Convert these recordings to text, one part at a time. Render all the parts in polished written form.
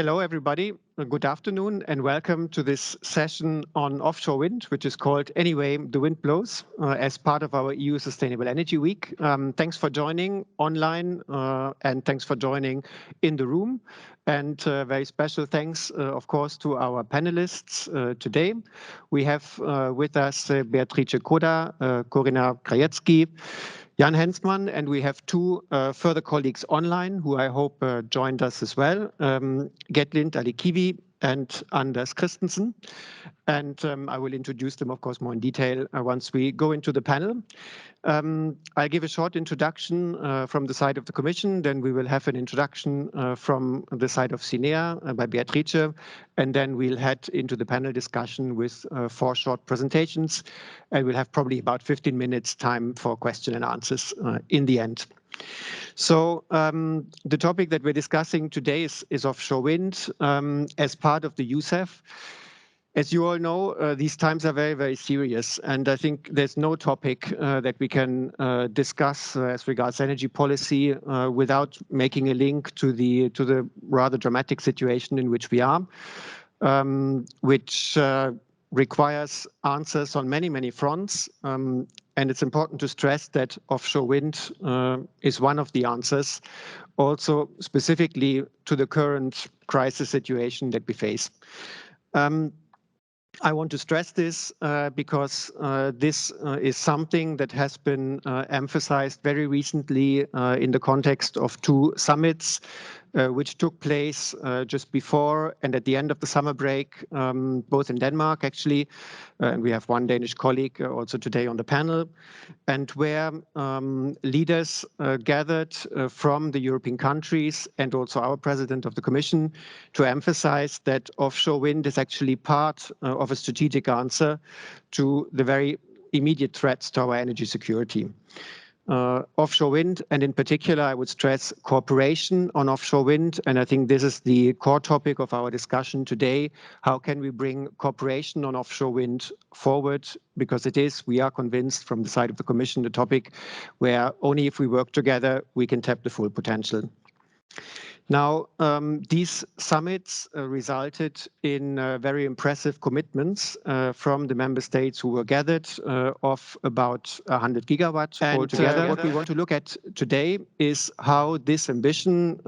Hello, everybody. Good afternoon, and welcome to this session on offshore wind, which is called Anyway, the Wind Blows, as part of our EU Sustainable Energy Week. Thanks for joining online, and thanks for joining in the room. And very special thanks, of course, to our panelists today. We have with us Beatrice Koda, Corinna Krajewski, Jan Hensman, and we have two further colleagues online who I hope joined us as well, Getlind Alikivi and Anders Christensen. And I will introduce them, of course, more in detail once we go into the panel. I'll give a short introduction from the side of the Commission, then we will have an introduction from the side of SINEA by Beatrice, and then we'll head into the panel discussion with 4 short presentations, and we'll have probably about 15 minutes time for question and answers in the end. So the topic that we're discussing today is offshore wind as part of the EUSEW. As you all know, these times are very, very serious, and I think there's no topic that we can discuss as regards energy policy without making a link to the rather dramatic situation in which we are, which requires answers on many, many fronts. And it's important to stress that offshore wind is one of the answers, also specifically to the current crisis situation that we face. I want to stress this because this is something that has been emphasized very recently in the context of 2 summits which took place just before and at the end of the summer break, both in Denmark, actually, and we have one Danish colleague also today on the panel, and where leaders gathered from the European countries and also our president of the Commission to emphasize that offshore wind is actually part of a strategic answer to the very immediate threats to our energy security. Offshore wind, and in particular, I would stress cooperation on offshore wind, and I think this is the core topic of our discussion today. How can we bring cooperation on offshore wind forward? Because it is, we are convinced from the side of the Commission, the topic where only if we work together, we can tap the full potential. Now, these summits resulted in very impressive commitments from the member states who were gathered of about 100 gigawatts altogether. What we want to look at today is how this ambition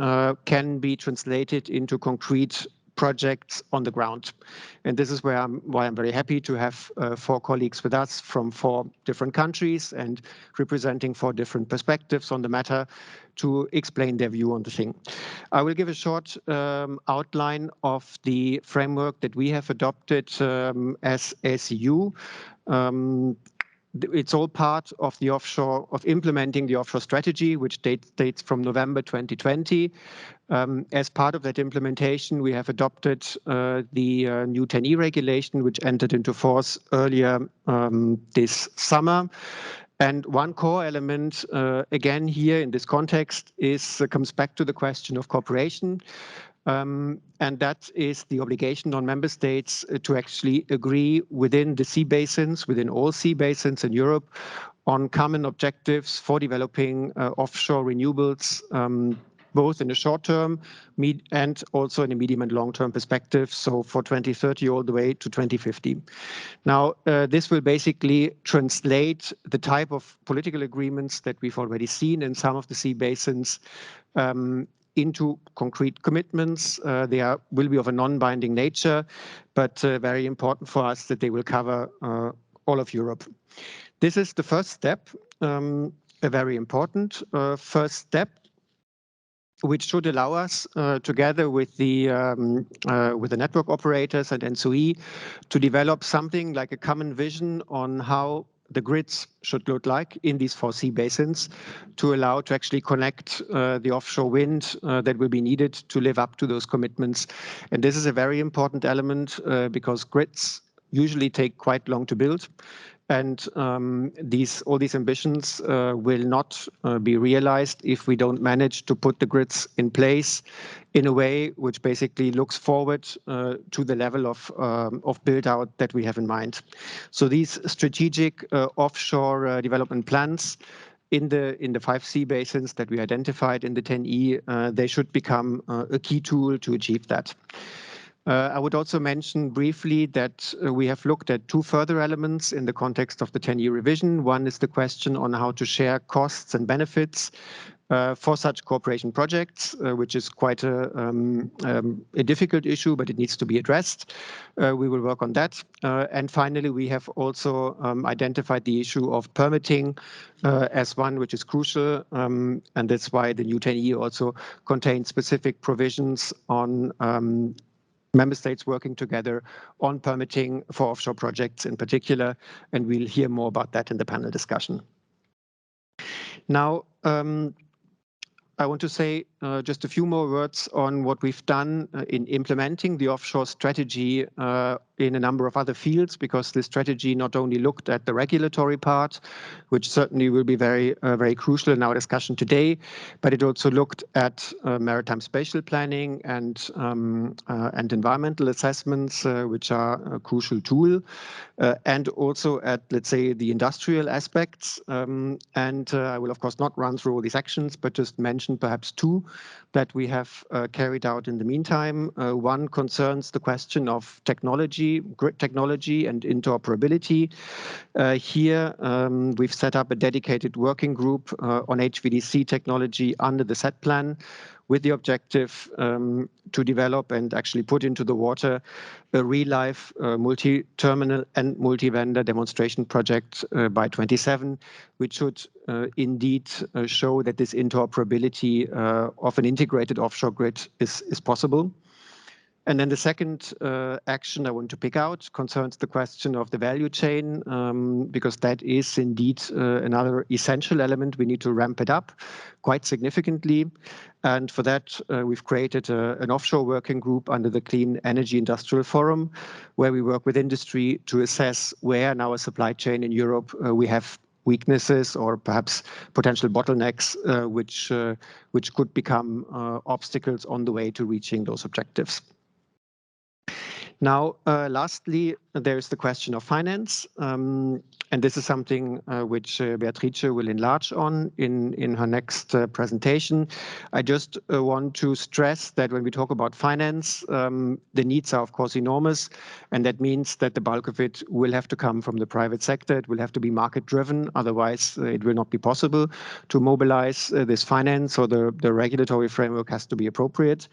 can be translated into concrete projects on the ground. And this is why I'm very happy to have 4 colleagues with us from 4 different countries and representing 4 different perspectives on the matter to explain their view on the thing. I will give a short outline of the framework that we have adopted as EUSEW. It's all part of the implementing the offshore strategy, which dates from November 2020. As part of that implementation, we have adopted the new 10E regulation, which entered into force earlier this summer. And one core element, again, here in this context, comes back to the question of cooperation. And that is the obligation on member states to actually agree within the sea basins, within all sea basins in Europe, on common objectives for developing offshore renewables, both in the short term and also in a medium and long term perspective, so for 2030 all the way to 2050. Now, this will basically translate the type of political agreements that we've already seen in some of the sea basins into concrete commitments. They will be of a non-binding nature, but very important for us that they will cover all of Europe. This is the first step, a very important first step, which should allow us, together with the network operators and ENTSO-E, to develop something like a common vision on how the grids should look like in these 4 sea basins to allow to actually connect the offshore wind that will be needed to live up to those commitments. And this is a very important element because grids usually take quite long to build. And all these ambitions will not be realized if we don't manage to put the grids in place in a way which basically looks forward to the level of build out that we have in mind. So these strategic offshore development plans in the 5 sea basins that we identified in the 10E, they should become a key tool to achieve that. I would also mention briefly that we have looked at 2 further elements in the context of the 10-year revision. One is the question on how to share costs and benefits for such cooperation projects, which is quite a difficult issue, but it needs to be addressed. We will work on that. And finally, we have also identified the issue of permitting as one which is crucial, and that's why the new 10E also contains specific provisions on member states working together on permitting for offshore projects in particular, and we'll hear more about that in the panel discussion. Now, I want to say just a few more words on what we've done in implementing the offshore strategy in a number of other fields, because this strategy not only looked at the regulatory part, which certainly will be very crucial in our discussion today, but it also looked at maritime spatial planning and environmental assessments, which are a crucial tool, and also at, let's say, the industrial aspects. I will, of course, not run through all these actions, but just mention perhaps 2 that we have carried out in the meantime. One concerns the question of technology, grid technology and interoperability. Here, we've set up a dedicated working group on HVDC technology under the set plan, with the objective to develop and actually put into the water a real-life multi-terminal and multi-vendor demonstration project by 27, which should indeed show that this interoperability of an integrated offshore grid is possible. And then the second action I want to pick out concerns the question of the value chain, because that is indeed another essential element. We need to ramp it up quite significantly. And for that, we've created an offshore working group under the Clean Energy Industrial Forum, where we work with industry to assess where in our supply chain in Europe we have weaknesses or perhaps potential bottlenecks, which could become obstacles on the way to reaching those objectives. Now, lastly, there's the question of finance, and this is something which Beatrice will enlarge on in her next presentation. I just want to stress that when we talk about finance, the needs are, of course, enormous, and that means that the bulk of it will have to come from the private sector. It will have to be market-driven, otherwise it will not be possible to mobilize this finance, or the regulatory framework has to be appropriate.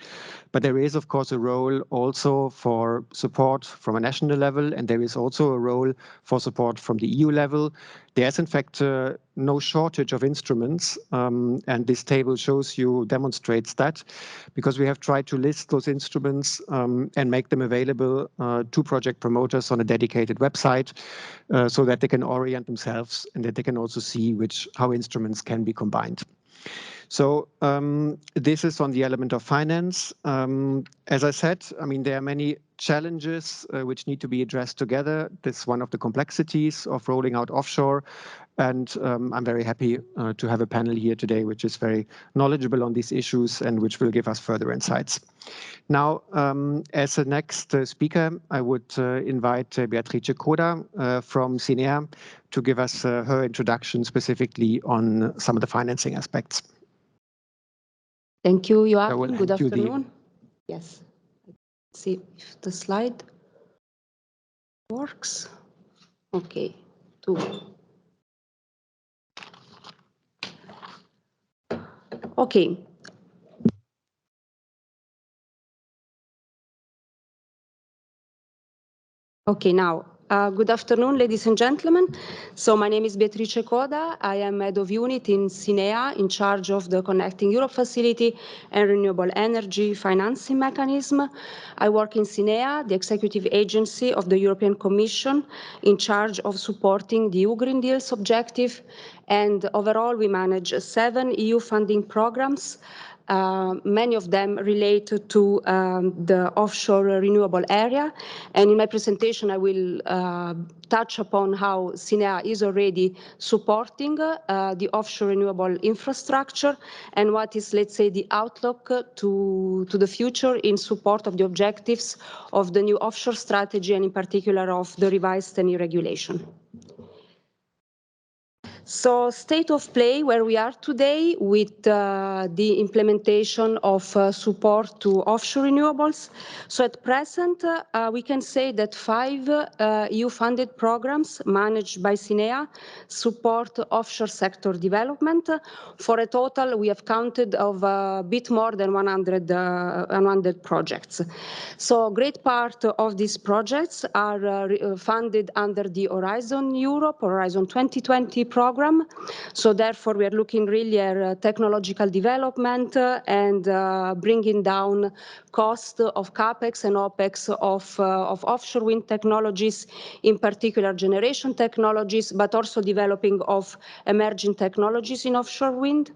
But there is, of course, a role also for support from a national level, and there is also a role for support from the EU level. There's, in fact, no shortage of instruments, and this table demonstrates that, because we have tried to list those instruments and make them available to project promoters on a dedicated website, so that they can orient themselves and that they can also see how instruments can be combined. So this is on the element of finance. As I said, I mean, there are many challenges which need to be addressed together. This is one of the complexities of rolling out offshore. And I'm very happy to have a panel here today which is very knowledgeable on these issues and which will give us further insights. Now, as a next speaker, I would invite Beatrice Coda from CINEA to give us her introduction specifically on some of the financing aspects. Thank you, Joachim. Good afternoon. Yes. Let's see if the slide works. Okay. Okay. Okay, now, good afternoon, ladies and gentlemen. So my name is Beatrice Coda. I am head of unit in CINEA, in charge of the Connecting Europe facility and renewable energy financing mechanism. I work in CINEA, the executive agency of the European Commission, in charge of supporting the EU Green Deal's objective. And overall, we manage 7 EU funding programs. Many of them relate to the offshore renewable area. And in my presentation, I will touch upon how CINEA is already supporting the offshore renewable infrastructure and what is, let's say, the outlook to the future in support of the objectives of the new offshore strategy and in particular of the revised 10-year regulation. So state of play where we are today with the implementation of support to offshore renewables. So at present, we can say that 5 EU-funded programs managed by SINEA support offshore sector development. For a total, we have counted of a bit more than 100 projects. So a great part of these projects are funded under the Horizon Europe, Horizon 2020 program. So therefore, we are looking really at technological development and bringing down cost of CapEx and OpEx of offshore wind technologies, in particular generation technologies, but also developing of emerging technologies in offshore wind.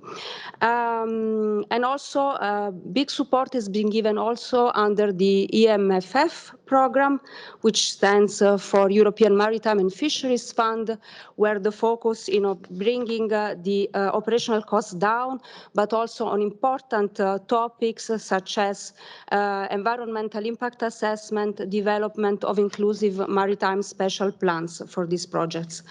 And also big support has been given also under the EMFF program, which stands for European Maritime and Fisheries Fund, where the focus bringing the operational costs down, but also on important topics such as environmental impact assessment, development of inclusive maritime special plans for these projects.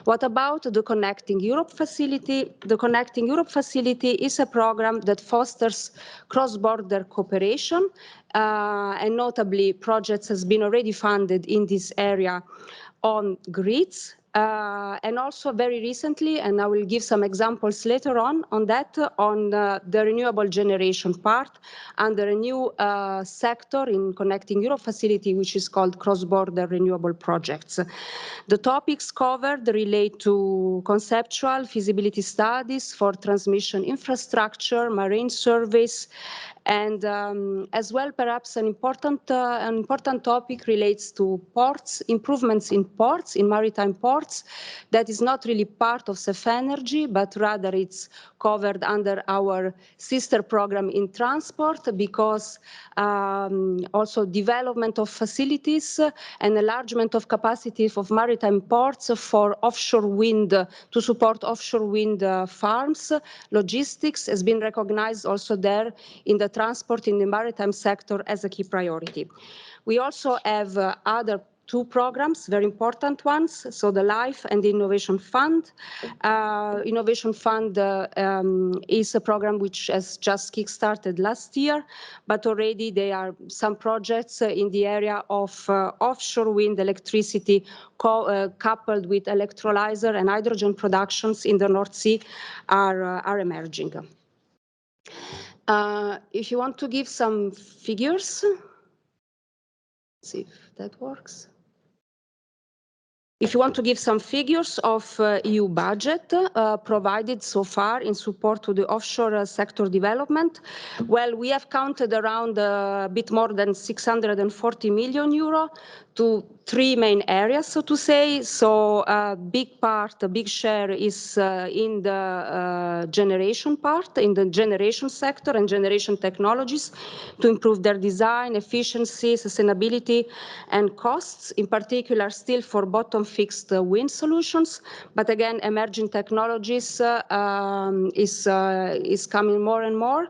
What about the Connecting Europe facility? The Connecting Europe facility is a program that fosters cross-border cooperation, and notably projects has been already funded in this area on grids, and also very recently, and I will give some examples later on that, on the renewable generation part under a new sector in Connecting Europe facility, which is called cross-border renewable projects. The topics covered relate to conceptual feasibility studies for transmission infrastructure, marine service, and as well, perhaps an important topic relates to ports, improvements in ports, in maritime ports. That is not really part of CEF Energy, but rather it's covered under our sister program in transport, because also development of facilities and enlargement of capacity of maritime ports for offshore wind, to support offshore wind farms. Logistics has been recognized also there in the transport in the maritime sector as a key priority. We also have other 2 programs, very important ones, so the LIFE and the Innovation Fund. Innovation Fund is a program which has just kick-started last year, but already there are some projects in the area of offshore wind electricity coupled with electrolyzer and hydrogen productions in the North Sea are emerging. If you want to give some figures, let's see if that works. If you want to give some figures of EU budget provided so far in support to the offshore sector development, well, we have counted around a bit more than 640 million euro to 3 main areas, so to say. So a big part, a big share is in the generation part, in the generation sector and generation technologies to improve their design, efficiency, sustainability, and costs, in particular still for bottom fixed wind solutions. But again, emerging technologies is coming more and more.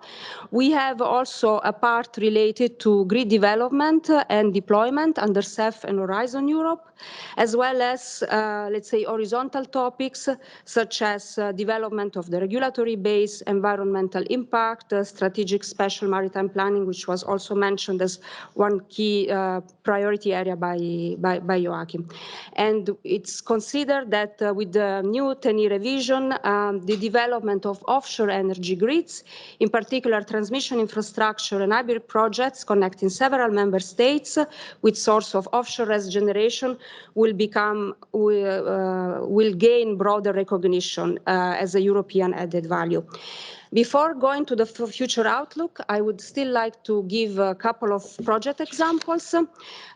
We have also a part related to grid development and deployment under CEF and Horizon Europe, as well as, let's say, horizontal topics such as development of the regulatory base, environmental impact, strategic special maritime planning, which was also mentioned as one key priority area by Joachim. And it's considered that with the new 10-year revision, the development of offshore energy grids, in particular transmission infrastructure and hybrid projects connecting several member states with source of offshore as generation will gain broader recognition as a European added value. Before going to the future outlook, I would still like to give a couple of project examples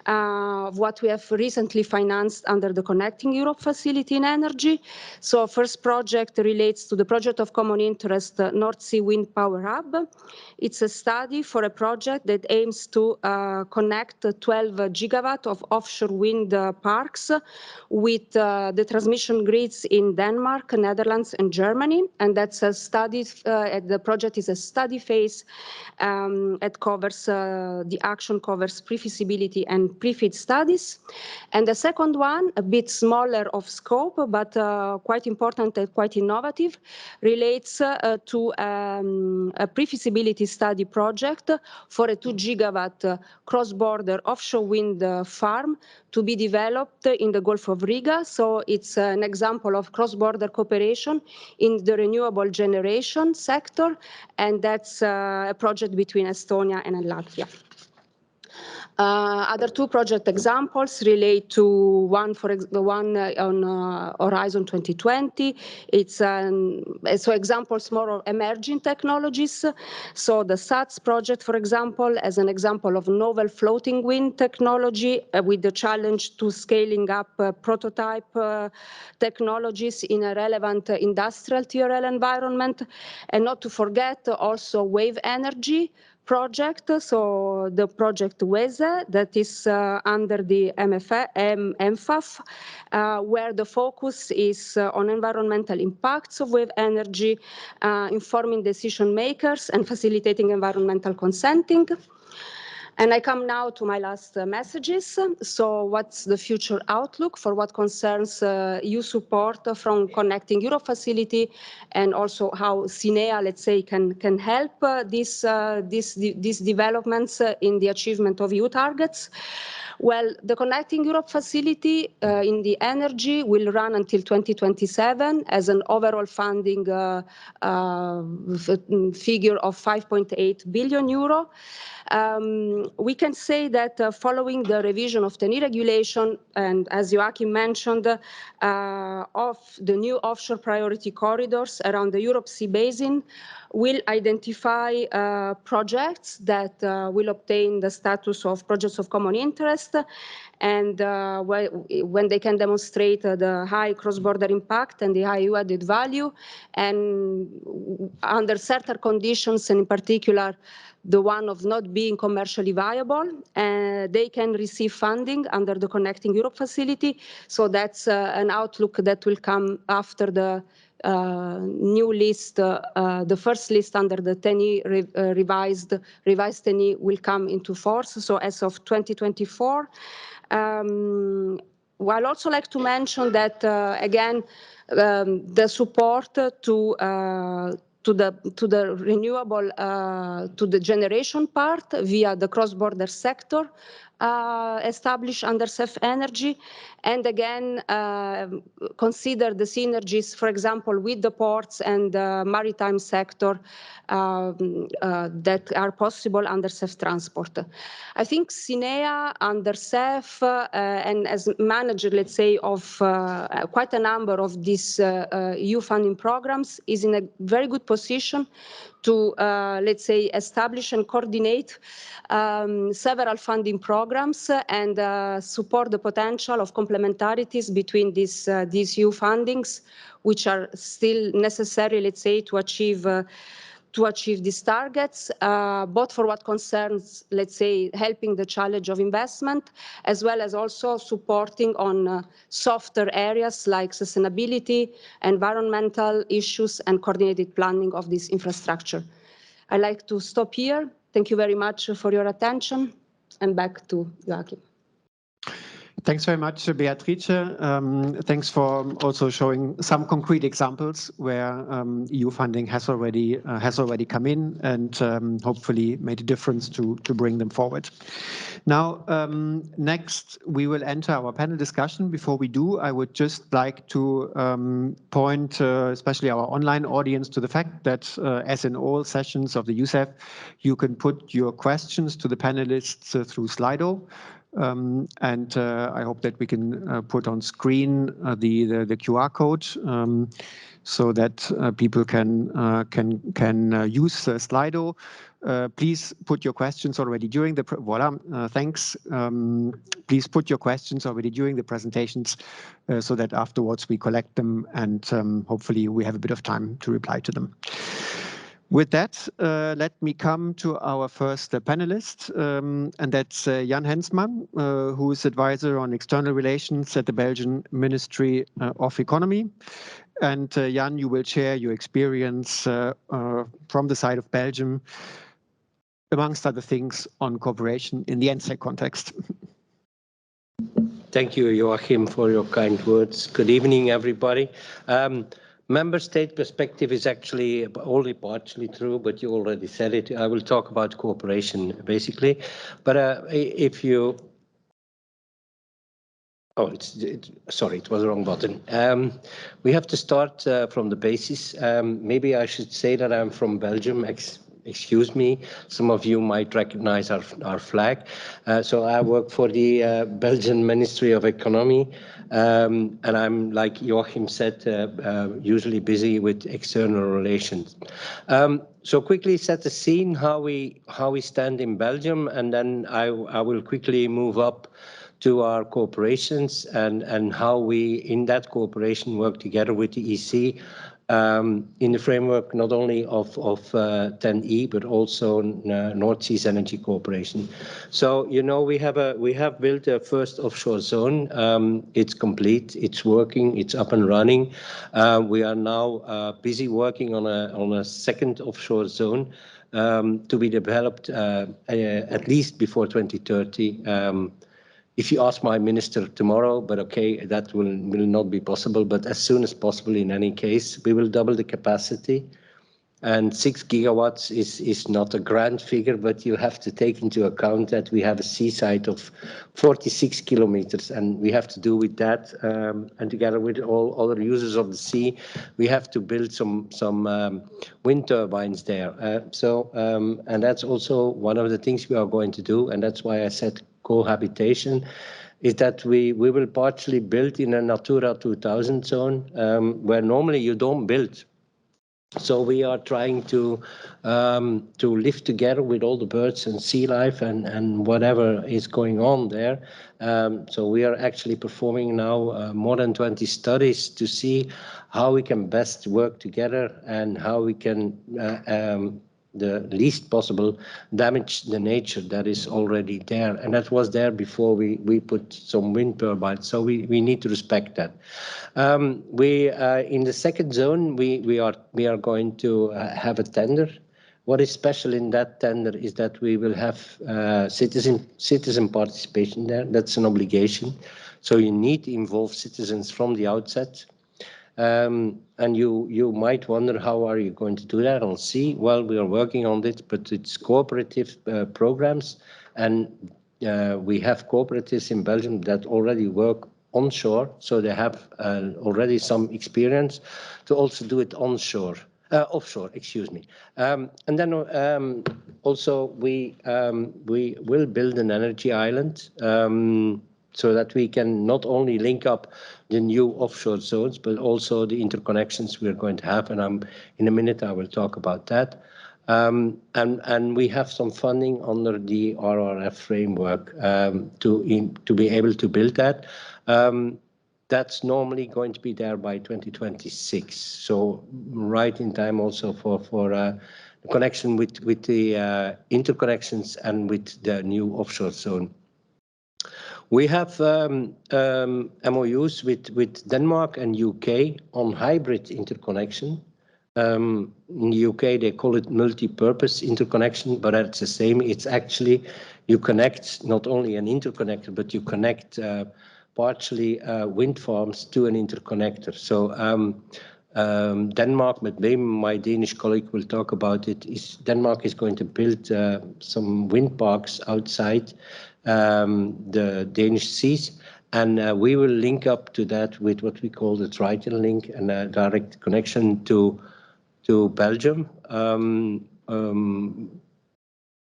of what we have recently financed under the Connecting Europe facility in energy. So first project relates to the project of common interest, North Sea Wind Power Hub. It's a study for a project that aims to connect 12 gigawatt of offshore wind parks with the transmission grids in Denmark, Netherlands, and Germany. And that's a study The project is a study phase. It covers the action covers pre-feasibility and pre-FEED studies. And the second one, a bit smaller of scope, but quite important and quite innovative, relates to a pre-feasibility study project for a 2 gigawatt cross-border offshore wind farm to be developed in the Gulf of Riga. So it's an example of cross-border cooperation in the renewable generation sector, and that's a project between Estonia and Latvia. Other 2 project examples relate to one on Horizon 2020. It's examples more of emerging technologies. So the SATS project, for example, as an example of novel floating wind technology with the challenge to scaling up prototype technologies in a relevant industrial TRL environment. And not to forget also wave energy project, so the project EUSEW that is under the MFAF, where the focus is on environmental impacts of wave energy, informing decision makers and facilitating environmental consenting. And I come now to my last messages. So what's the future outlook for what concerns EU support from Connecting Europe facility, and also how SINEA, let's say, can help these developments in the achievement of EU targets? Well, the Connecting Europe facility in the energy will run until 2027 as an overall funding figure of 5.8 billion euro. We can say that following the revision of the TENI regulation, and as Joachim mentioned, of the new offshore priority corridors around the Europe Sea Basin, will identify projects that will obtain the status of projects of common interest, and when they can demonstrate the high cross-border impact and the high EU added value, and under certain conditions, and in particular the one of not being commercially viable, they can receive funding under the Connecting Europe facility. So that's an outlook that will come after the new list, the first list under the TENI revised TENI will come into force. So as of 2024. I'd also like to mention that again, the support to the renewable, to the generation part via the cross-border sector established under CEF Energy, and again consider the synergies, for example, with the ports and the maritime sector that are possible under CEF Transport. I think SINEA under CEF and as manager, let's say, of quite a number of these EU funding programs is in a very good position to, let's say, establish and coordinate several funding programs and support the potential of complementarities between these EU fundings, which are still necessary, let's say, to achieve these targets, both for what concerns, let's say, helping the challenge of investment, as well as also supporting on softer areas like sustainability, environmental issues, and coordinated planning of this infrastructure. I'd like to stop here. Thank you very much for your attention, and back to Joachim. Thanks very much, Beatrice. Thanks for also showing some concrete examples where EU funding has already come in and hopefully made a difference to bring them forward. Now, next we will enter our panel discussion. Before we do, I would just like to point especially our online audience to the fact that as in all sessions of the EUSEW, you can put your questions to the panelists through Slido. And I hope that we can put on screen the QR code so that people can use Slido. Please put your questions already during the thanks. Please put your questions already during the presentations so that afterwards we collect them and hopefully we have a bit of time to reply to them. With that, let me come to our first panelist, and that's Jan Hensman, who is advisor on external relations at the Belgian Ministry of Economy. And Jan, you will share your experience from the side of Belgium, amongst other things, on cooperation in the NSEC context. Thank you, Joachim, for your kind words. Good evening, everybody. Member state perspective is actually only partially true, but you already said it. I will talk about cooperation, basically. But if you... Oh, sorry, it was the wrong button. We have to start from the basis. Maybe I should say that I'm from Belgium. Excuse me, some of you might recognize our flag. So I work for the Belgian Ministry of Economy, and I'm, like Joachim said, usually busy with external relations. So quickly set the scene how we stand in Belgium, and then I will quickly move up to our cooperations and how we, in that cooperation, work together with the EC in the framework not only of 10E but also North Seas Energy Cooperation. So you know we have built a first offshore zone. It's complete. It's working. It's up and running. We are now busy working on a second offshore zone to be developed at least before 2030. If you ask my minister tomorrow, but okay, that will not be possible. But as soon as possible, in any case, we will double the capacity. And 6 gigawatts is not a grand figure, but you have to take into account that we have a seaside of 46 kilometers, and we have to do with that. And together with all other users of the sea, we have to build some wind turbines there. And that's also one of the things we are going to do, and that's why I said cohabitation, is that we will partially build in a Natura 2000 zone, where normally you don't build. So we are trying to live together with all the birds and sea life and whatever is going on there. So we are actually performing now more than 20 studies to see how we can best work together and how we can the least possible damage the nature that is already there, and that was there before we put some wind turbines. So we need to respect that. In the second zone we are going to have a tender. What is special in that tender is that we will have citizen participation there. That's an obligation. So you need to involve citizens from the outset. And you might wonder, how are you going to do that on sea? Well, we are working on it, but it's cooperative programs, and we have cooperatives in Belgium that already work onshore, so they have already some experience to also do it offshore, excuse me. And then also we will build an energy island, so that we can not only link up the new offshore zones, but also the interconnections we are going to have. And in a minute, I will talk about that. And we have some funding under the RRF framework to be able to build that. That's normally going to be there by 2026. So right in time also for the connection with the interconnections and with the new offshore zone. We have MOUs with Denmark and UK on hybrid interconnection. In the UK, they call it multi-purpose interconnection, but it's the same. It's actually, you connect not only an interconnector, but you connect partially wind farms to an interconnector. So Denmark, but maybe my Danish colleague will talk about it, Denmark is going to build some wind parks outside the Danish seas, and we will link up to that with what we call the Triton link and a direct connection to Belgium,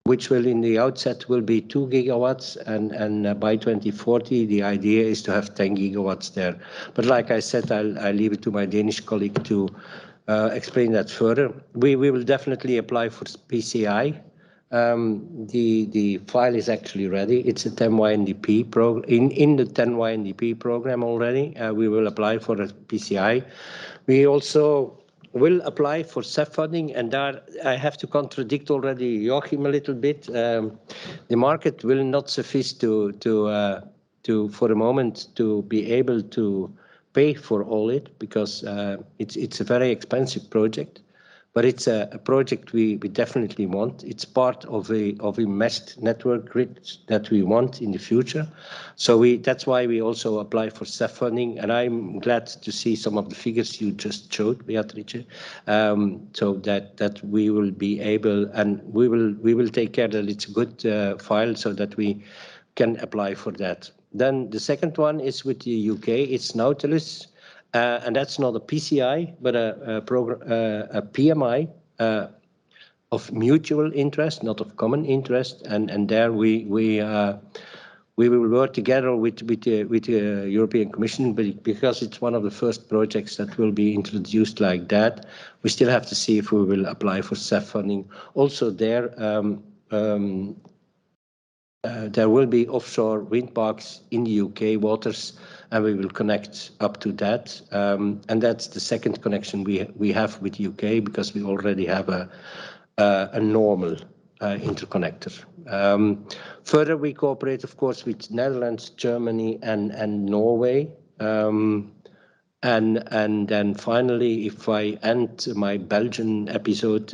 which will in the outset will be 2 gigawatts, and by 2040 the idea is to have 10 gigawatts there. But like I said, I'll leave it to my Danish colleague to explain that further. We will definitely apply for PCI. The file is actually ready. It's a 10Y-NDP program. In the 10Y-NDP program already, we will apply for a PCI. We also will apply for CEF funding, and there I have to contradict already Joachim a little bit. The market will not suffice to for the moment to be able to pay for all it, because it's a very expensive project. But it's a project we definitely want. It's part of a meshed network grid that we want in the future. So that's why we also apply for CEF funding. And I'm glad to see some of the figures you just showed, Beatrice, so that we will be able, and we will take care that it's a good file so that we can apply for that. Then the second one is with the UK. It's Nautilus. And that's not a PCI, but a PMI of mutual interest, not of common interest. And there we will work together with the European Commission, but because it's one of the first projects that will be introduced like that, we still have to see if we will apply for CEF funding. Also there will be offshore wind parks in the UK waters, and we will connect up to that. And that's the second connection we have with UK, because we already have a normal interconnector. Further, we cooperate, of course, with Netherlands, Germany, and Norway. And then finally, if I end my Belgian episode,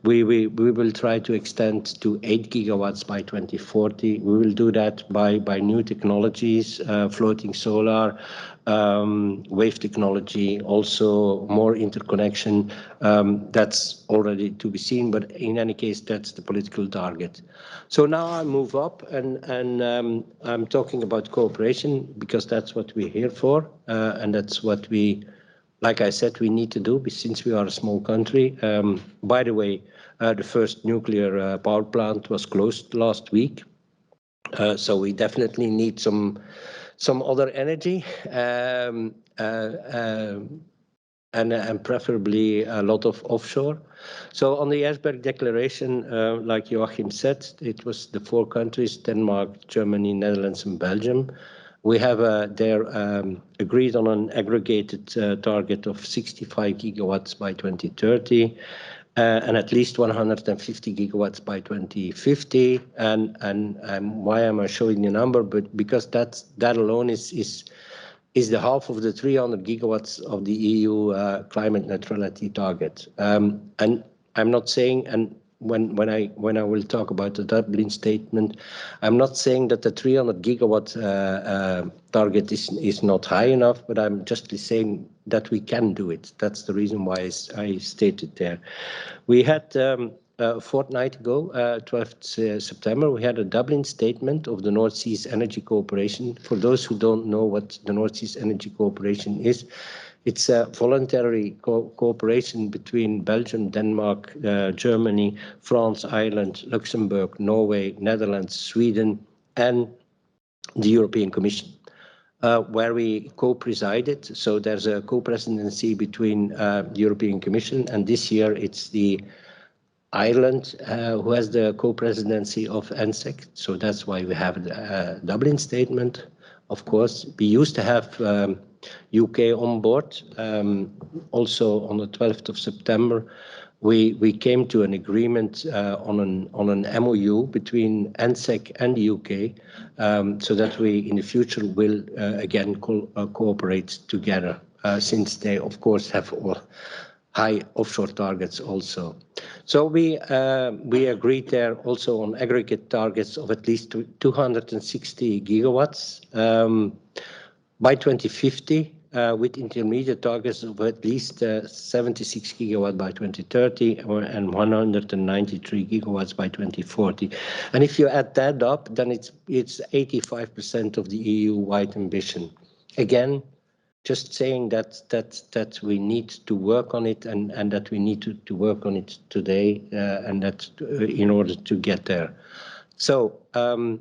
we will try to extend to 8 gigawatts by 2040. We will do that by new technologies, floating solar, wave technology, also more interconnection. That's already to be seen, but in any case, that's the political target. So now I move up, and I'm talking about cooperation, because that's what we're here for, and that's what we, like I said, we need to do, since we are a small country. By the way, the first nuclear power plant was closed last week, so we definitely need some other energy, and preferably a lot of offshore. So on the Esberg Declaration, like Joachim said, it was the 4 countries, Denmark, Germany, Netherlands, and Belgium. We have there agreed on an aggregated target of 65 gigawatts by 2030. And at least 150 gigawatts by 2050. And why am I showing the number? But because that alone is the half of the 300 gigawatts of the EU climate neutrality target. And I'm not saying, and when I will talk about the Dublin statement, I'm not saying that the 300 gigawatt target is not high enough, but I'm just saying that we can do it. That's the reason why I stated there. We had a fortnight ago, 12th September, we had a Dublin statement of the North Seas Energy Cooperation. For those who don't know what the North Seas Energy Cooperation is, it's a voluntary cooperation between Belgium, Denmark, Germany, France, Ireland, Luxembourg, Norway, Netherlands, Sweden, and the European Commission, where we co-presided. So there's a co-presidency between the European Commission, and this year it's the Ireland who has the co-presidency of NSEC. So that's why we have the Dublin statement. Of course, we used to have UK on board. Also on the 12th of September, we came to an agreement on an MOU between NSEC and the UK, so that we in the future will again cooperate together, since they of course have high offshore targets also. So we agreed there also on aggregate targets of at least 260 gigawatts by 2050, with intermediate targets of at least 76 gigawatt by 2030 and 193 gigawatts by 2040. And if you add that up, then it's 85% of the EU-wide ambition. Again, just saying that we need to work on it, and that we need to work on it today, and that in order to get there. So a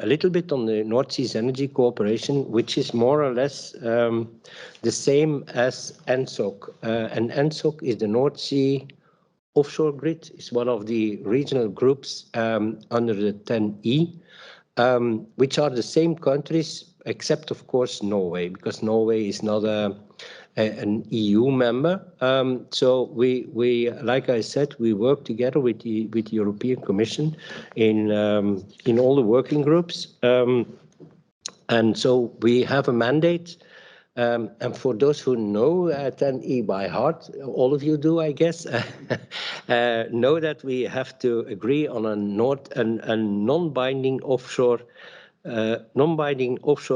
little bit on the North Seas Energy Cooperation, which is more or less the same as NSOC. And NSOC is the North Sea Offshore Grid. It's one of the regional groups under the 10E, which are the same countries, except of course Norway, because Norway is not an EU member. So we, like I said, we work together with the European Commission in all the working groups, and so we have a mandate And for those who know 10E by heart, all of you do, I guess, know that we have to agree on a non-binding offshore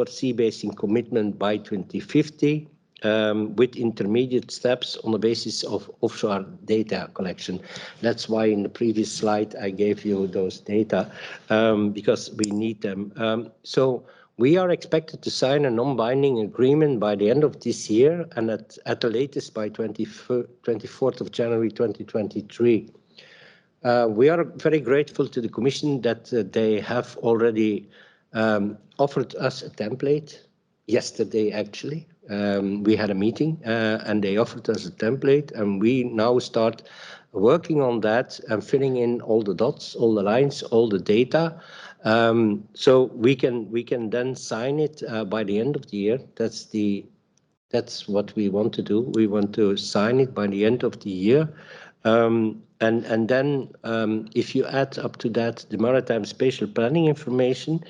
sea basin commitment by 2050, with intermediate steps on the basis of offshore data collection. That's why in the previous slide I gave you those data, because we need them. So we are expected to sign a non-binding agreement by the end of this year, and at the latest by 24th of January 2023. We are very grateful to the Commission that they have already offered us a template yesterday, actually. We had a meeting and they offered us a template, and we now start working on that and filling in all the dots, all the lines, all the data. So we can then sign it by the end of the year. That's what we want to do. We want to sign it by the end of the year. And then if you add up to that the maritime spatial planning information,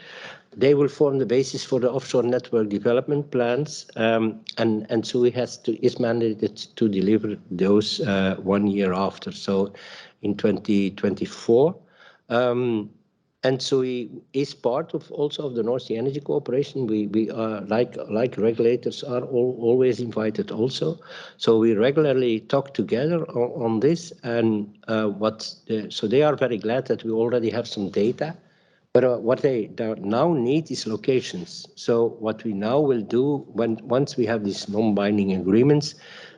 they will form the basis for the offshore network development plans. And so is mandated to deliver those 1 year after, so in 2024. And so he is part of also of the North Sea Energy Cooperation. We are like regulators are always invited also. So we regularly talk together on this, and so they are very glad that we already have some data. But what they now need is locations. So what we now will do once we have these non-binding agreements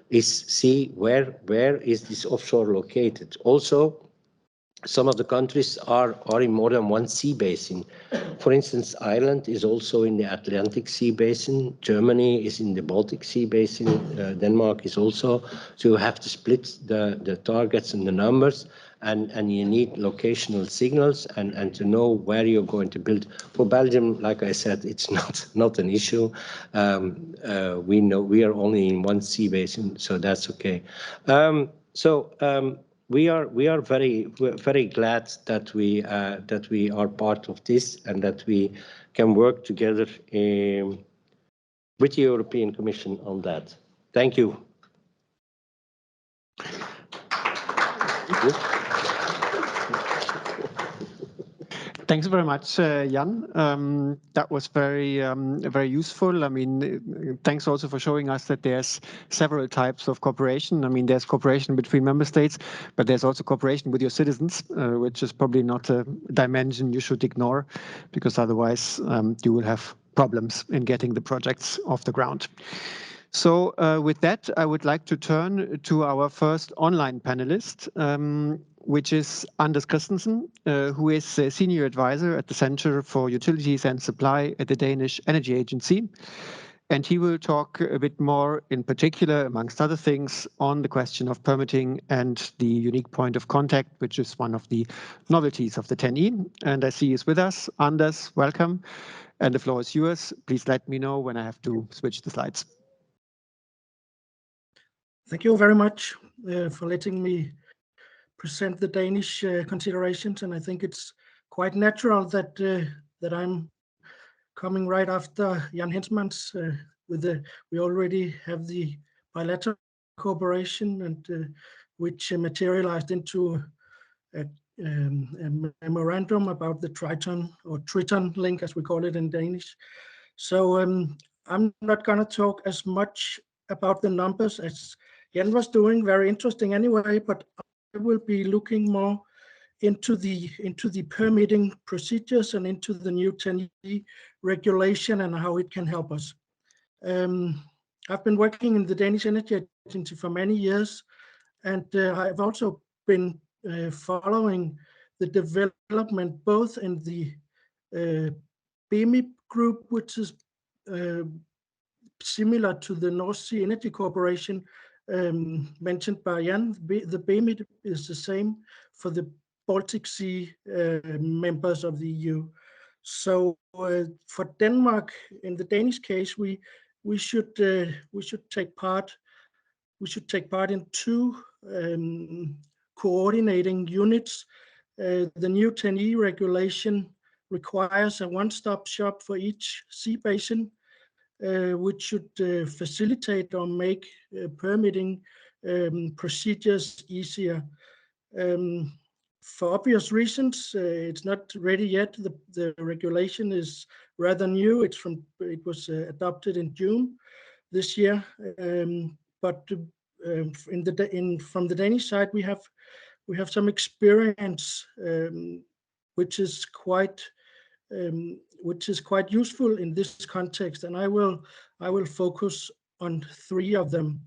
is see where is this offshore located. Also, some of the countries are in more than one sea basin. For instance, Ireland is also in the Atlantic Sea Basin. Germany is in the Baltic Sea Basin. Denmark is also. So you have to split the targets and the numbers, and you need locational signals and to know where you're going to build. For Belgium, like I said, it's not an issue. We know we are only in one sea basin, so that's okay. We are very glad that we are part of this and that we can work together with the European Commission on that. Thank you. Thanks very much, Jan. That was very useful. I mean, thanks also for showing us that there's several types of cooperation. I mean, there's cooperation between member states, but there's also cooperation with your citizens, which is probably not a dimension you should ignore, because otherwise you will have problems in getting the projects off the ground. So with that, I would like to turn to our first online panelist, which is Anders Christensen, who is a senior advisor at the Center for Utilities and Supply at the Danish Energy Agency. And he will talk a bit more, in particular, amongst other things, on the question of permitting and the unique point of contact, which is one of the novelties of the 10E. And I see he's with us. Anders, welcome. And the floor is yours. Please let me know when I have to switch the slides. Thank you very much for letting me present the Danish considerations, and I think it's quite natural that that I'm coming right after Jan Hensmans. We already have the bilateral cooperation, and which materialized into a memorandum about the Triton link, as we call it in Danish. So I'm not going to talk as much about the numbers as Jan was doing, very interesting anyway, but I will be looking more into the permitting procedures and into the new 10E regulation and how it can help us. I've been working in the Danish Energy Agency for many years, and I've also been following the development both in the BEMIP group, which is similar to the North Sea Energy Cooperation mentioned by Jan. The BEMIP is the same for the Baltic Sea members of the EU. So for Denmark, in the Danish case, we should take part in two coordinating units. The new 10E regulation requires a one-stop shop for each sea basin, which should facilitate or make permitting procedures easier. For obvious reasons, it's not ready yet. The regulation is rather new. It was adopted in June this year, but from the Danish side, we have some experience, which is quite useful in this context, and I will focus on 3 of them.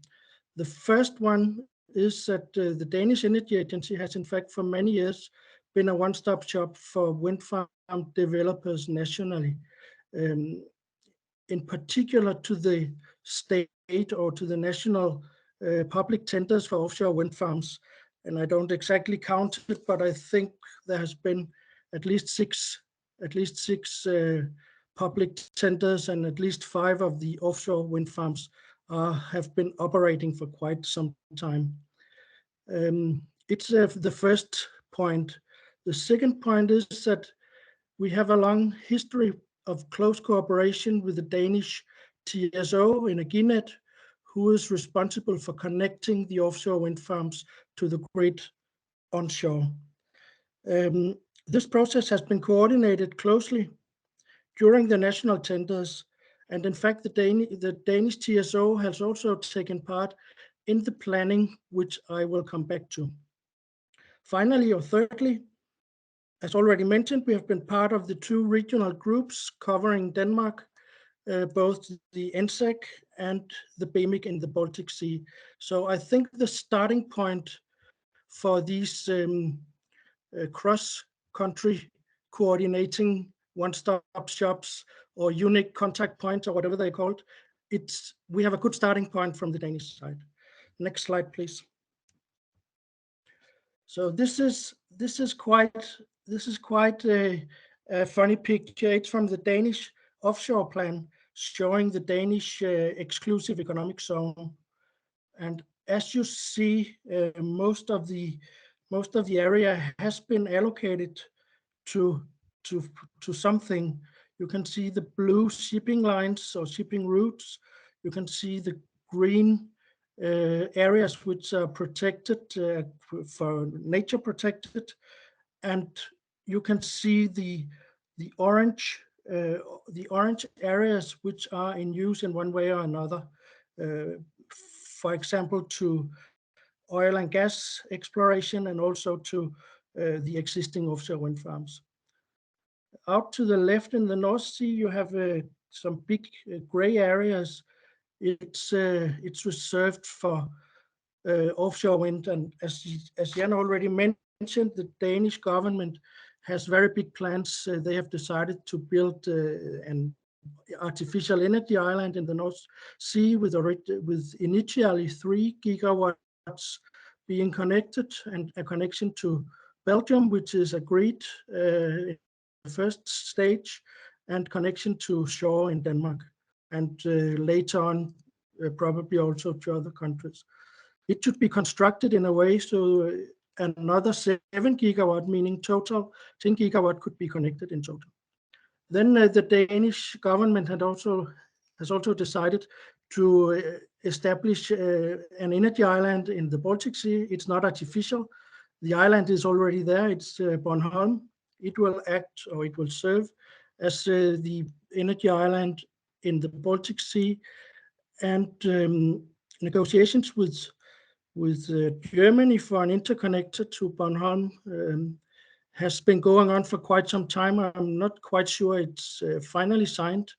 The first one is that the Danish Energy Agency has, in fact, for many years been a one-stop shop for wind farm developers nationally, in particular to the state or to the national public tenders for offshore wind farms. And I don't exactly count it, but I think there has been at least six public tenders, and at least 5 of the offshore wind farms have been operating for quite some time. It's the first point. The second point is that we have a long history of close cooperation with the Danish TSO in Energinet, who is responsible for connecting the offshore wind farms to the grid onshore. This process has been coordinated closely during the national tenders, and in fact, the Danish TSO has also taken part in the planning, which I will come back to. Finally, or thirdly, as already mentioned, we have been part of the 2 regional groups covering Denmark, both the ENSEC and the BEMIC in the Baltic Sea. So I think the starting point for these cross-country coordinating one-stop shops or unique contact points or whatever they're called, we have a good starting point from the Danish side. Next slide, please. So this is quite a funny picture. It's from the Danish offshore plan showing the Danish exclusive economic zone. And as you see, most of the area has been allocated to something. You can see the blue shipping lines or shipping routes. You can see the green areas which are protected for nature protected, and you can see the orange areas which are in use in one way or another. For example, to oil and gas exploration, and also to the existing offshore wind farms. Out to the left in the North Sea, you have some big gray areas. It's reserved for offshore wind, and as Jan already mentioned, the Danish government has very big plans. They have decided to build an artificial energy island in the North Sea with initially 3 gigawatts being connected, and a connection to Belgium, which is agreed in the first stage, and connection to shore in Denmark, and later on probably also to other countries. It should be constructed in a way so another 7 gigawatt, meaning total 10 gigawatt, could be connected in total. Then the Danish government has also decided to establish an energy island in the Baltic Sea. It's not artificial. The island is already there. It's Bornholm. It will act, or it will serve as the energy island in the Baltic Sea, and negotiations with Germany for an interconnector to Bornholm has been going on for quite some time. I'm not quite sure it's finally signed,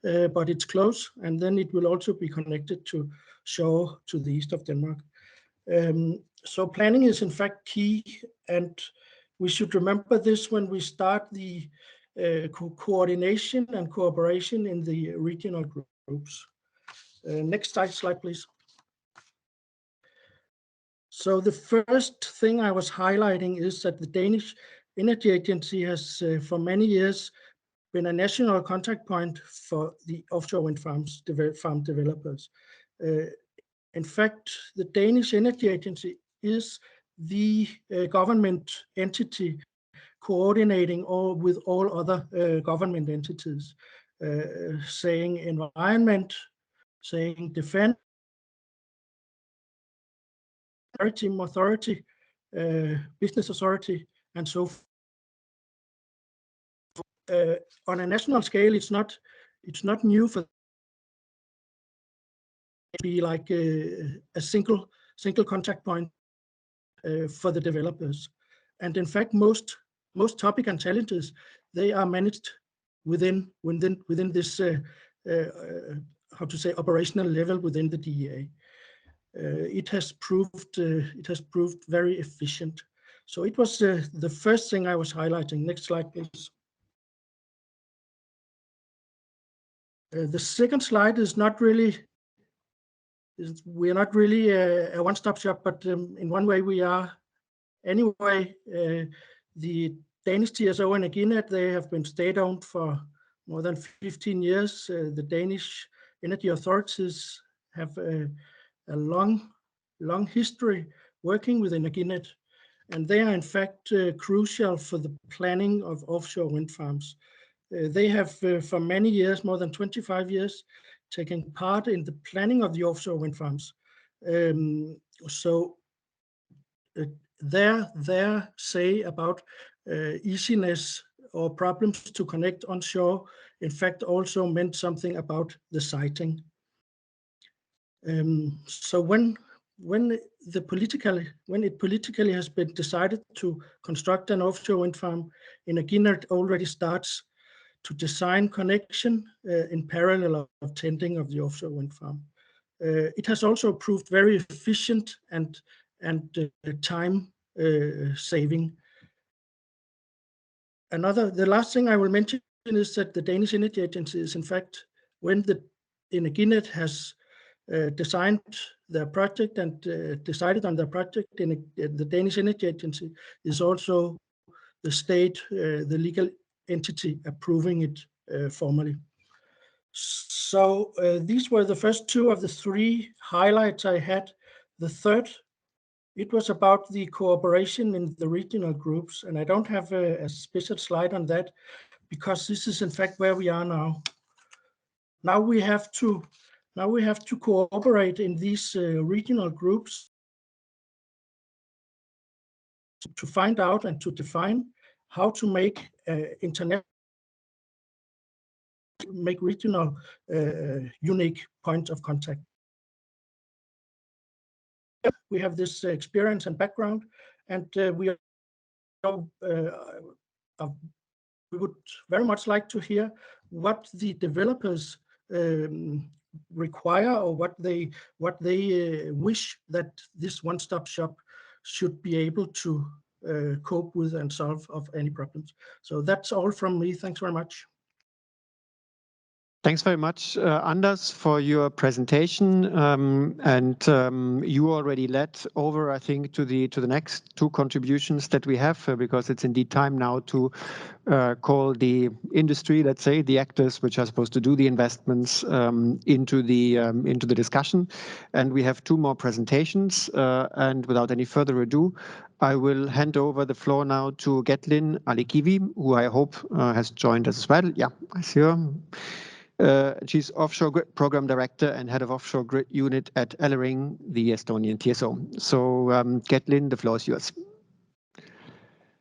but it's close, and then it will also be connected to shore to the east of Denmark. So planning is in fact key, and we should remember this when we start the coordination and cooperation in the regional groups. Next slide, please. So the first thing I was highlighting is that the Danish Energy Agency has for many years been a national contact point for the offshore wind farms, farm developers. In fact, the Danish Energy Agency is the government entity coordinating with all other government entities. saying environment, saying defense, maritime authority, business authority, and so forth. On a national scale, it's not new for to be like a single contact point for the developers. And in fact, most topic and challenges, they are managed within this how to say operational level within the DEA. It has proved very efficient. So it was the first thing I was highlighting. Next slide, please. The second slide is not really. We are not really a one-stop shop, but in one way we are. Anyway, the Danish TSO and Energinet, they have been state-owned for more than 15 years. The Danish energy authorities have a long history working with Energinet, and they are in fact crucial for the planning of offshore wind farms. They have for many years, more than 25 years, taken part in the planning of the offshore wind farms. Their say about easiness or problems to connect onshore, in fact, also meant something about the siting. So when it politically has been decided to construct an offshore wind farm, Energinet already starts to design connection in parallel of tending of the offshore wind farm. It has also proved very efficient and time saving. The last thing I will mention is that the Danish Energy Agency is, in fact, when the Energinet has designed their project and decided on their project, the Danish Energy Agency is also the state, the legal entity approving it formally. So these were the first two of the three highlights I had. The third, it was about the cooperation in the regional groups, and I don't have a special slide on that because this is in fact where we are now. Now we have to cooperate in these regional groups to find out and to define how to make regional unique points of contact. We have this experience and background, and we would very much like to hear what the developers require or what they wish that this one-stop shop should be able to cope with and solve of any problems. So that's all from me. Thanks very much. Thanks very much, Anders, for your presentation. You already led over, I think, to the next two contributions that we have, because it's indeed time now to call the industry, let's say, the actors which are supposed to do the investments into the discussion. And we have two more presentations. And without any further ado, I will hand over the floor now to Getlin Alikivi, who I hope has joined us as well. Yeah, I see her. She's Offshore Grid Program Director and Head of Offshore Grid Unit at Elering, the Estonian TSO. So, Getlin, the floor is yours.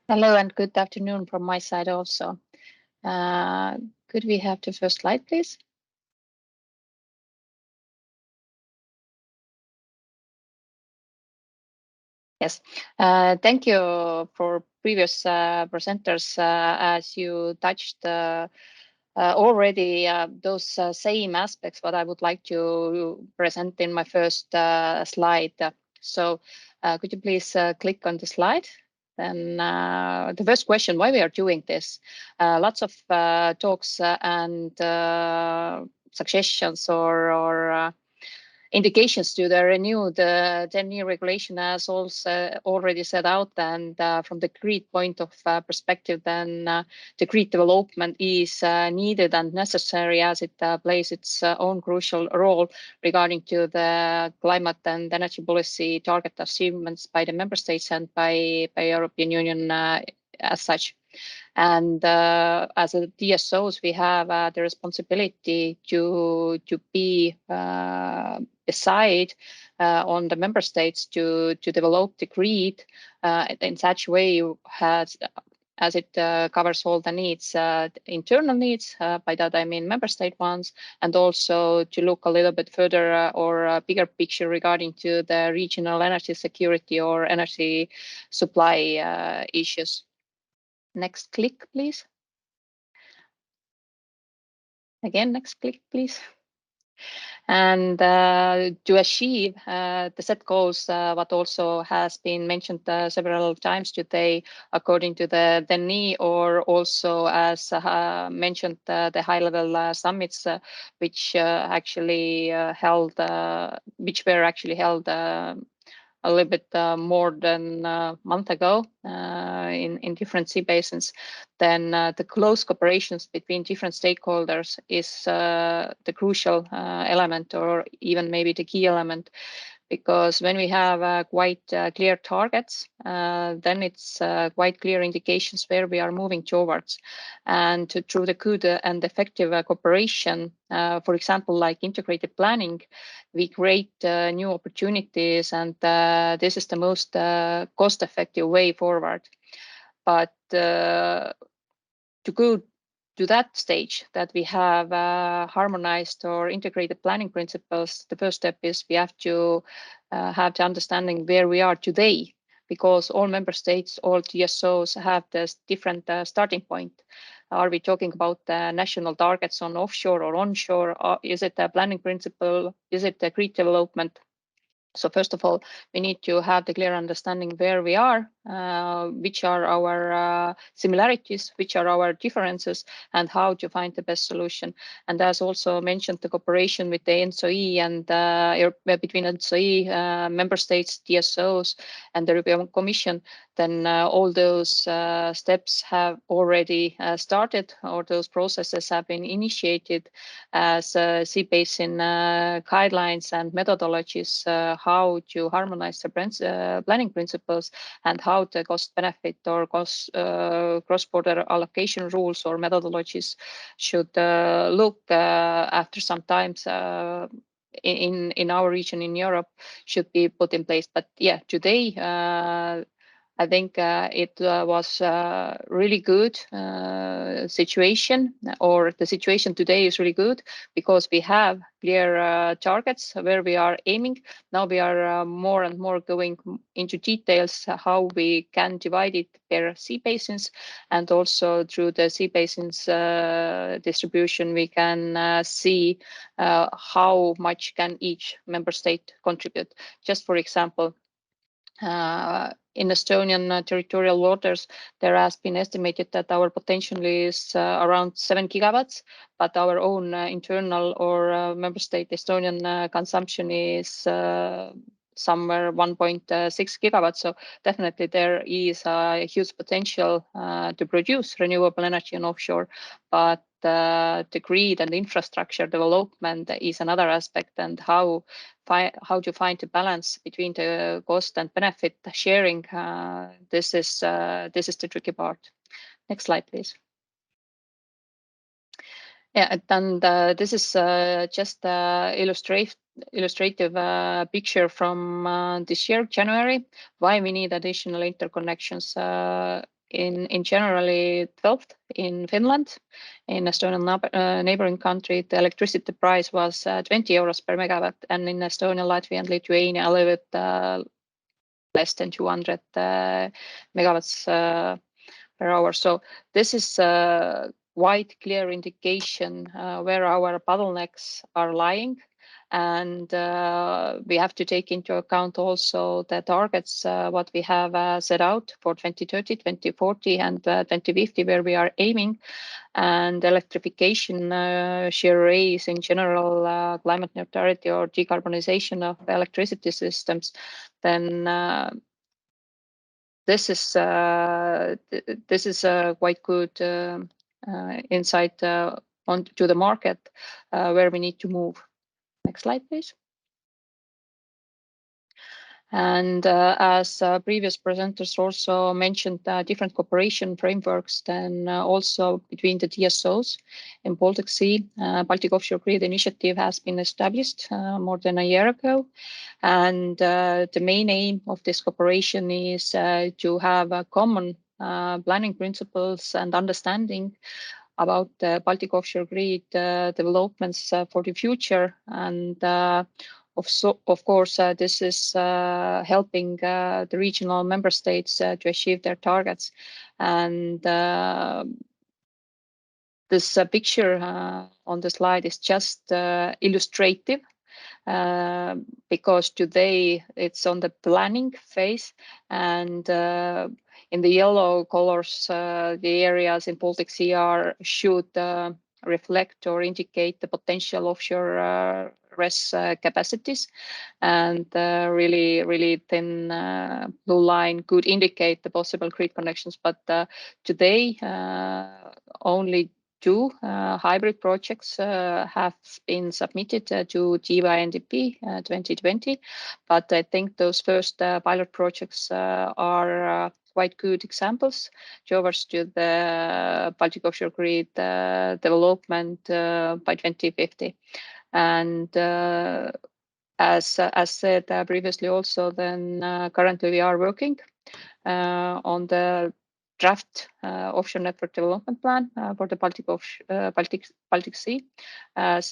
Hello and good afternoon from my side also. Could we have the first slide, please? Yes, thank you for previous presenters, as you touched already those same aspects what I would like to present in my first slide. So could you please click on the slide? Then the first question, why we are doing this? Lots of talks and suggestions or indications to the renewed 10-year regulation as also already set out, and from the grid point of perspective, then the grid development is needed and necessary as it plays its own crucial role regarding to the climate and energy policy target achievements by the member states and by European Union as such. And as a DSOs, we have the responsibility to be beside on the member states to develop the grid in such a way as it covers all the needs, internal needs, by that I mean member state ones, and also to look a little bit further or a bigger picture regarding to the regional energy security or energy supply issues. Next click, please. Again, next click, please. And to achieve the set goals, what also has been mentioned several times today, according to the NE, or also as mentioned the high-level summits, which actually which were actually held a little bit more than a month ago in different sea basins, then the close cooperations between different stakeholders is the crucial element, or even maybe the key element. Because when we have quite clear targets, then it's quite clear indications where we are moving towards. And through the good and effective cooperation, for example, like integrated planning, we create new opportunities, and this is the most cost-effective way forward. But to go to that stage that we have harmonized or integrated planning principles, the first step is we have to have the understanding where we are today, because all member states, all TSOs have this different starting point. Are we talking about national targets on offshore or onshore? Or is it a planning principle? Is it a grid development? So first of all, we need to have the clear understanding where we are, which are our similarities, which are our differences, and how to find the best solution. And as also mentioned, the cooperation with the ENTSO-E and between ENTSO-E, member states, TSOs, and the European Commission, then all those steps have already started, or those processes have been initiated as sea basin guidelines and methodologies, how to harmonize the planning principles, and how the cost benefit or cross-border allocation rules or methodologies should look after some time in our region in Europe should be put in place. But yeah, today I think it was a really good situation, or the situation today is really good because we have clear targets where we are aiming. Now we are more and more going into details how we can divide it per sea basins, and also through the sea basins distribution we can see how much can each member state contribute. Just for example, in Estonian territorial waters, there has been estimated that our potential is around 7 gigawatts, but our own internal or member state Estonian consumption is somewhere 1.6 gigawatts. So definitely there is a huge potential to produce renewable energy on offshore, but the grid and infrastructure development is another aspect, and how to find the balance between the cost and benefit sharing. This is the tricky part. Next slide, please. Yeah, and this is just illustrative picture from this year, January, why we need additional interconnections. In generally 12th in Finland, in Estonian neighboring country, the electricity price was 20 euros per megawatt, and in Estonia, Latvia, and Lithuania, a little bit less than 200 megawatts per hour. So this is quite clear indication where our bottlenecks are lying. And we have to take into account also the targets what we have set out for 2030, 2040, and 2050, where we are aiming. And electrification, sheer raise in general, climate neutrality or decarbonization of electricity systems, then this is quite good insight onto the market where we need to move. Next slide, please. And as previous presenters also mentioned, different cooperation frameworks, then also between the TSOs in Baltic Sea. Baltic Offshore Grid Initiative has been established more than a year ago. And the main aim of this cooperation is to have a common planning principles and understanding about the Baltic Offshore Grid developments for the future. And of course, this is helping the regional member states to achieve their targets. And this picture on the slide is just illustrative, because today it's on the planning phase, and in the yellow colors, the areas in Baltic Sea should reflect or indicate the potential offshore RES capacities, and really thin blue line could indicate the possible grid connections. But today only 2 hybrid projects have been submitted to GIVA NDP 2020, but I think those first pilot projects are quite good examples towards to the Baltic Offshore Grid development by 2050. And as said previously also, then currently we are working on the draft offshore network development plan for the Baltic Sea, as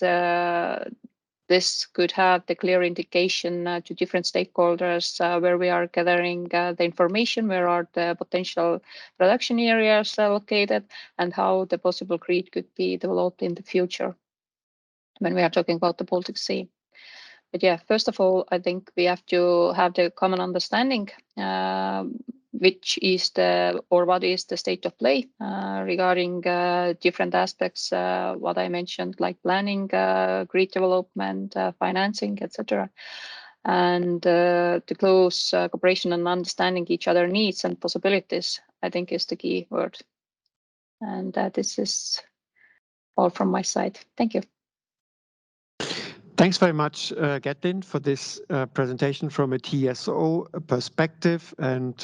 this could have the clear indication to different stakeholders where we are gathering the information, where are the potential production areas located, and how the possible grid could be developed in the future when we are talking about the Baltic Sea. But yeah, first of all, I think we have to have the common understanding which is what is the state of play regarding different aspects, what I mentioned, like planning, grid development, financing, etc. And the close cooperation and understanding each other needs and possibilities, I think, is the key word. And this is all from my side. Thank you. Thanks very much, Getlin, for this presentation from a TSO perspective. And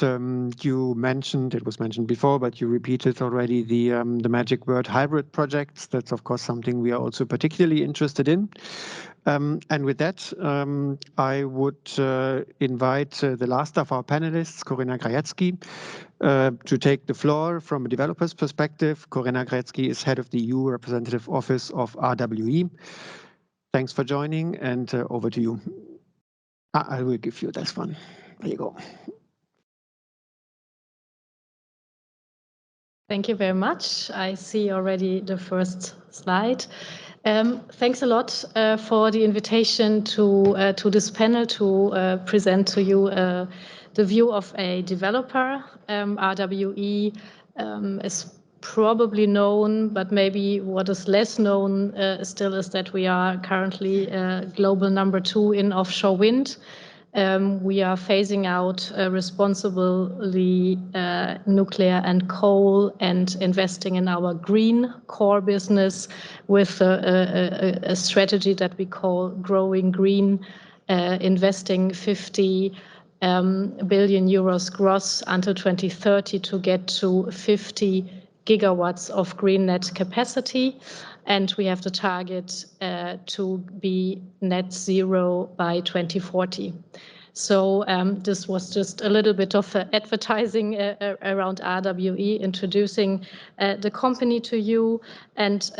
you mentioned, it was mentioned before, but you repeated already the magic word hybrid projects. That's, of course, something we are also particularly interested in. And with that, I would invite the last of our panelists, Corinna Grajecki, to take the floor from a developer's perspective. Corinna Grajecki is head of the EU Representative Office of RWE. Thanks for joining, and over to you. I will give you this one. There you go. Thank you very much. I see already the first slide. Thanks a lot for the invitation to this panel to present to you the view of a developer. RWE is probably known, but maybe what is less known still is that we are currently global #2 in offshore wind. We are phasing out responsibly nuclear and coal and investing in our green core business with a strategy that we call Growing Green, investing 50 billion euros gross until 2030 to get to 50 gigawatts of green net capacity, and we have the target to be net zero by 2040. So this was just a little bit of advertising around RWE, introducing the company to you. And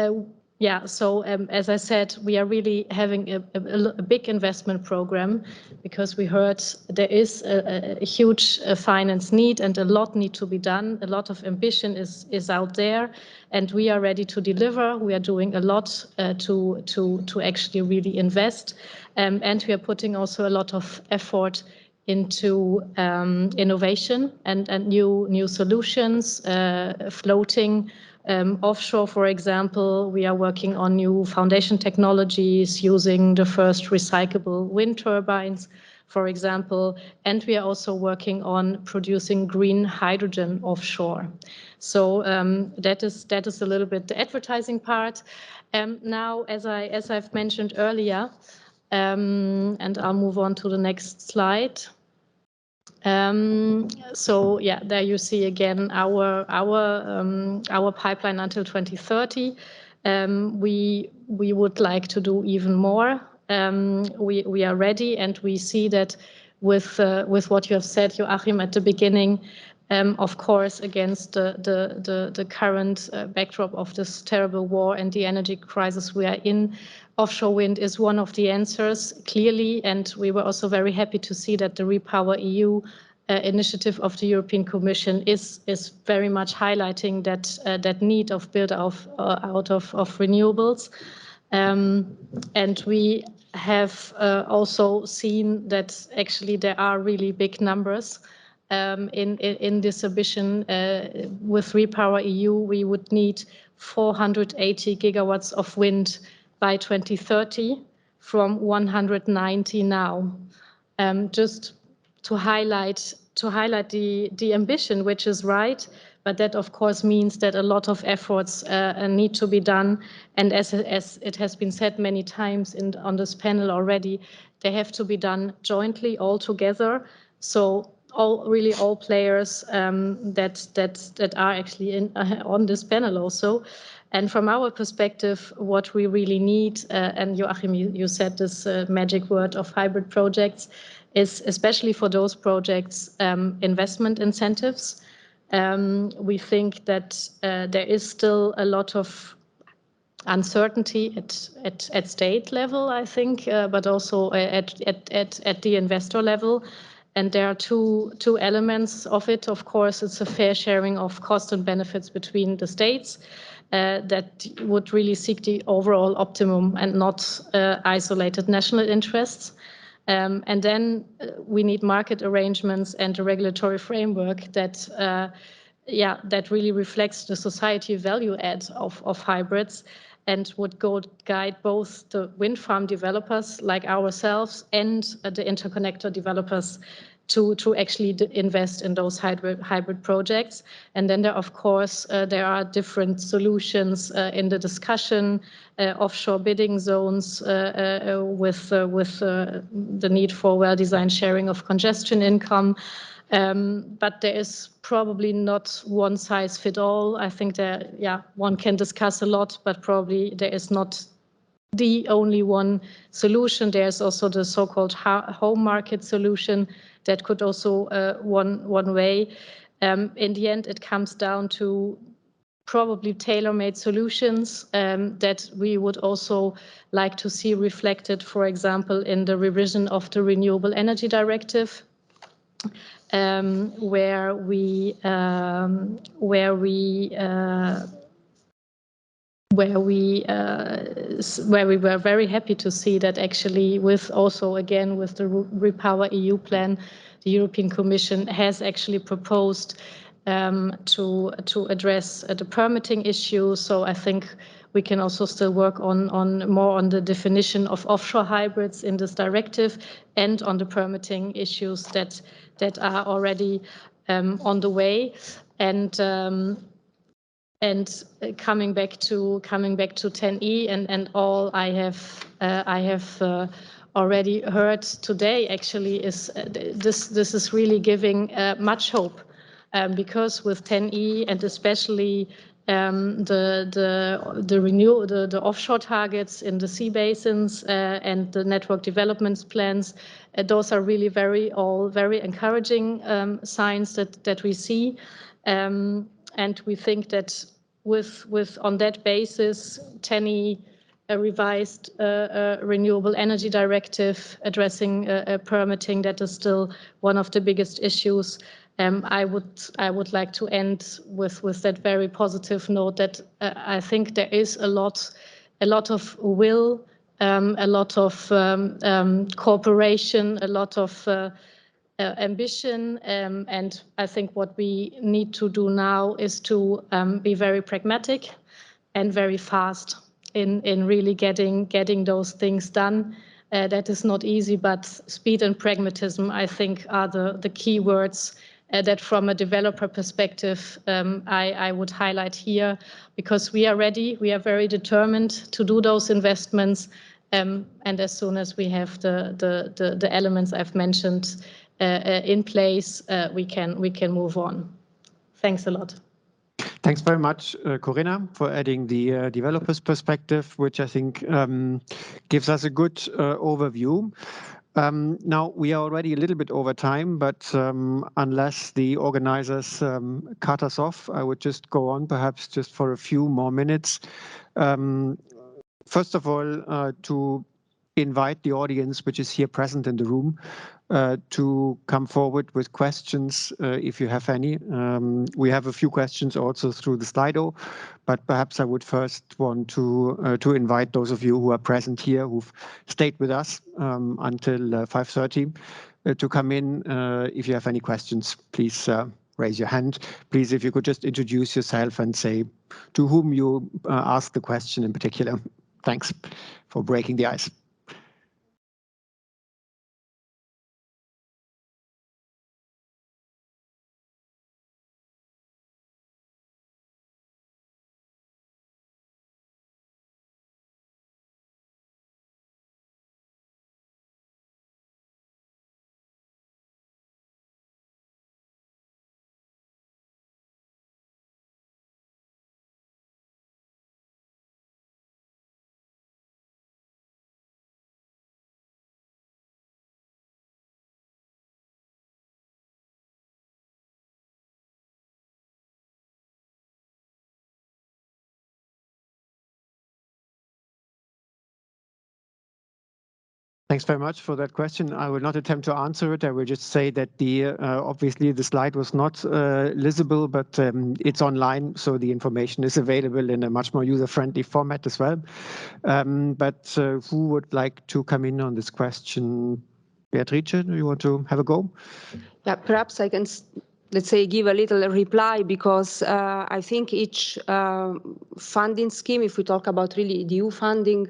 yeah, so as I said, we are really having a big investment program because we heard there is a huge finance need and a lot need to be done. A lot of ambition is out there, and we are ready to deliver. We are doing a lot to actually really invest, and we are putting also a lot of effort into innovation and new solutions, floating. Offshore, for example, we are working on new foundation technologies using the first recyclable wind turbines, for example, and we are also working on producing green hydrogen offshore. So that is a little bit the advertising part. Now, as I've mentioned earlier, and I'll move on to the next slide. So yeah, there you see again our pipeline until 2030. We would like to do even more. We are ready, and we see that with what you have said, Joachim, at the beginning. Of course, against the current backdrop of this terrible war and the energy crisis we are in, offshore wind is one of the answers, clearly. And we were also very happy to see that the Repower EU initiative of the European Commission is very much highlighting that need of build out of renewables. And we have also seen that actually there are really big numbers. In this ambition, with Repower EU, we would need 480 gigawatts of wind by 2030 from 190 now. Just to highlight the ambition, which is right, but that of course means that a lot of efforts need to be done. And as it has been said many times on this panel already, they have to be done jointly, all together. So all players that are actually on this panel also. And from our perspective, what we really need, and Joachim, you said this magic word of hybrid projects, is especially for those projects, investment incentives. We think that there is still a lot of uncertainty at state level, I think, but also at the investor level. And there are two elements of it. Of course, it's a fair sharing of cost and benefits between the states that would really seek the overall optimum and not isolated national interests. And then we need market arrangements and a regulatory framework that really reflects the society value add of hybrids and would guide both the wind farm developers like ourselves and the interconnector developers to actually invest in those hybrid projects. And then of course, there are different solutions in the discussion, offshore bidding zones with the need for well-designed sharing of congestion income. But there is probably not one size fit all. I think one can discuss a lot, but probably there is not the only one solution. There's also the so-called home market solution that could also one way. In the end, it comes down to probably tailor-made solutions that we would also like to see reflected, for example, in the revision of the Renewable Energy Directive, where we were very happy to see that actually with the Repower EU plan, the European Commission has actually proposed to address the permitting issue. So I think we can also still work on more on the definition of offshore hybrids in this directive and on the permitting issues that are already on the way. And coming back to 10E and all I have already heard today actually is this is really giving much hope, because with 10E and especially the offshore targets in the sea basins and the network development plans, those are really very encouraging signs that we see. And we think that with on that basis, 10E, a revised renewable energy directive addressing permitting, that is still one of the biggest issues. I would like to end with that very positive note that I think there is a lot of will, a lot of cooperation, a lot of ambition, and I think what we need to do now is to be very pragmatic and very fast in really getting those things done. That is not easy, but speed and pragmatism, I think, are the key words that from a developer perspective I would highlight here, because we are ready, we are very determined to do those investments, and as soon as we have the elements I've mentioned, in place, we can move on. Thanks a lot. Thanks very much, Corinna, for adding the developer's perspective, which I think gives us a good overview. Now, we are already a little bit over time, but unless the organizers cut us off, I would just go on perhaps just for a few more minutes. First of all, to invite the audience, which is here present in the room, to come forward with questions if you have any. We have a few questions also through the Slido, but perhaps I would first want to invite those of you who are present here, who've stayed with us until 5:30, to come in. If you have any questions, please raise your hand. Please, if you could just introduce yourself and say to whom you ask the question in particular. Thanks for breaking the ice. Thanks very much for that question. I will not attempt to answer it. I will just say that obviously the slide was not legible, but it's online, so the information is available in a much more user-friendly format as well. But who would like to come in on this question? Beatrice, do you want to have a go? Yeah, perhaps I can, let's say, give a little reply, because I think each funding scheme, if we talk about really EU funding,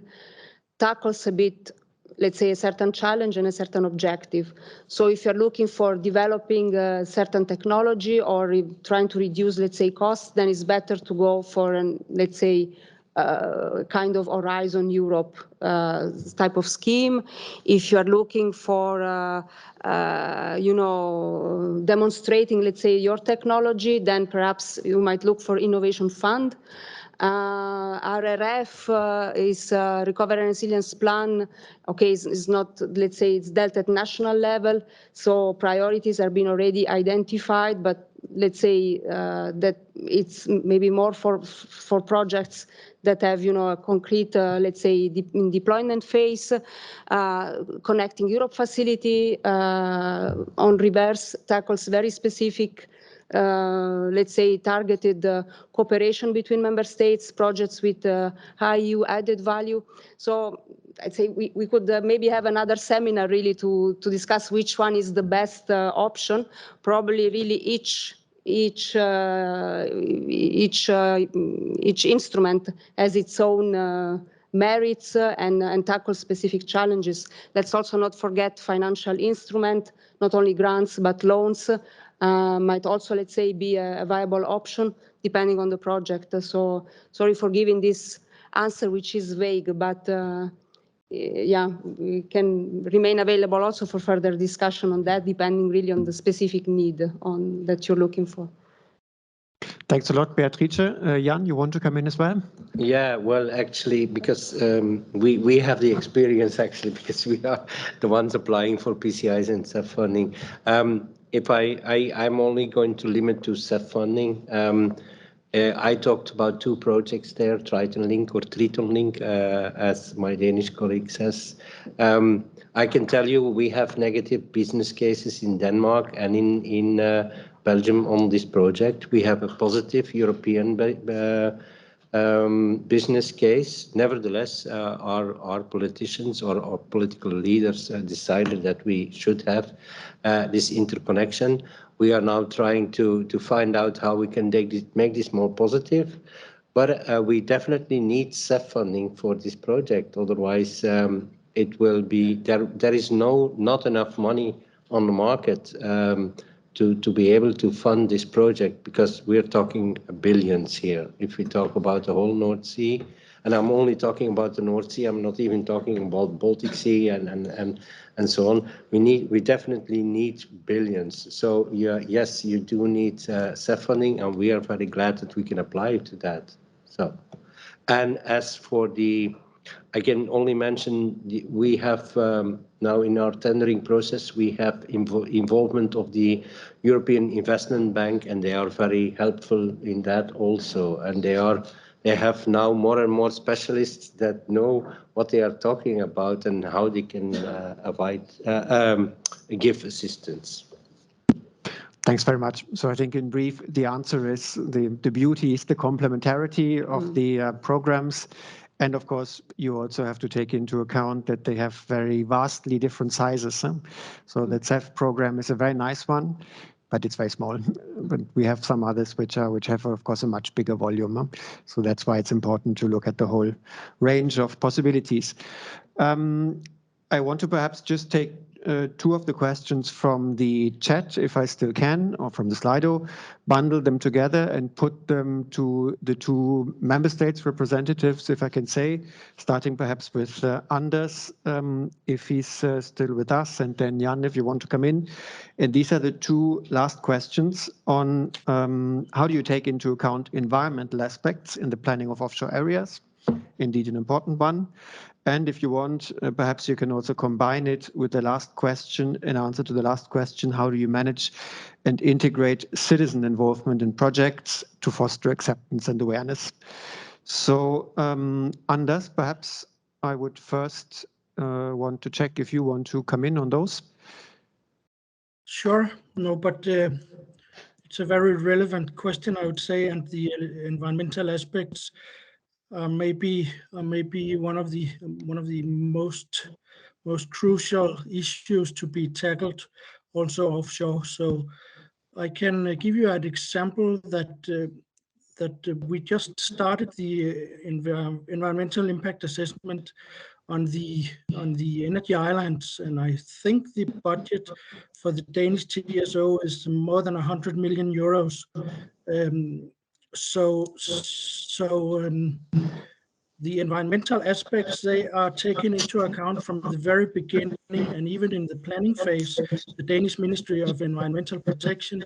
tackles a bit, let's say, a certain challenge and a certain objective. So if you're looking for developing a certain technology or trying to reduce, let's say, costs, then it's better to go for an, let's say, kind of Horizon Europe type of scheme. If you're looking for, demonstrating, let's say, your technology, then perhaps you might look for Innovation Fund. RRF is Recovery and Resilience Plan. Okay, is not, let's say, it's dealt at national level, so priorities are being already identified, but let's say that it's maybe more for projects that have, a concrete, let's say, in deployment phase. Connecting Europe facility on reverse tackles very specific, let's say, targeted cooperation between member states, projects with high EU added value. So I'd say we could maybe have another seminar really to discuss which one is the best option. Probably really each instrument has its own merits and tackles specific challenges. Let's also not forget financial instrument, not only grants but loans. Might also, let's say, be a viable option depending on the project. So sorry for giving this answer, which is vague, but yeah, we can remain available also for further discussion on that, depending really on the specific need that you're looking for. Thanks a lot, Beatrice. Jan, you want to come in as well? Yeah, well, actually, because we have the experience, actually, because we are the ones applying for PCIs and CEF funding. If I'm only going to limit to CEF funding. I talked about two projects there, Triton Link or Triton Link, as my Danish colleague says. I can tell you we have negative business cases in Denmark and in Belgium on this project. We have a positive European business case. Nevertheless, our politicians or our political leaders decided that we should have this interconnection. We are now trying to find out how we can make this more positive. But we definitely need CEF funding for this project. Otherwise, it will be there is not enough money on the market to be able to fund this project, because we're talking billions here. If we talk about the whole North Sea, and I'm only talking about the North Sea. I'm not even talking about Baltic Sea and so on. We definitely need billions. So yeah, yes, you do need CEF funding, and we are very glad that we can apply to that. So, and as for I can only mention we have now in our tendering process, we have involvement of the European Investment Bank, and they are very helpful in that also. And they have now more and more specialists that know what they are talking about and how they can give assistance. Thanks very much. So I think in brief, the answer is the beauty is the complementarity of the programs. And of course, you also have to take into account that they have very vastly different sizes. So the CEF program is a very nice one, but it's very small. But we have some others which have, of course, a much bigger volume. So that's why it's important to look at the whole range of possibilities. I want to perhaps just take two of the questions from the chat, if I still can, or from the Slido, bundle them together and put them to the two member states representatives, if I can say, starting perhaps with Anders, if he's still with us, and then Jan, if you want to come in. And these are the two last questions on how do you take into account environmental aspects in the planning of offshore areas? Indeed, an important one. And if you want, perhaps you can also combine it with the last question, in answer to the last question, how do you manage and integrate citizen involvement in projects to foster acceptance and awareness? So, Anders, perhaps I would first want to check if you want to come in on those. Sure, no, but it's a very relevant question, I would say, and the environmental aspects maybe one of the most crucial issues to be tackled also offshore. So I can give you an example that we just started the environmental impact assessment on the energy islands, and I think the budget for the Danish TSO is more than 100 million euros. The environmental aspects, they are taken into account from the very beginning, and even in the planning phase, the Danish Ministry of Environmental Protection,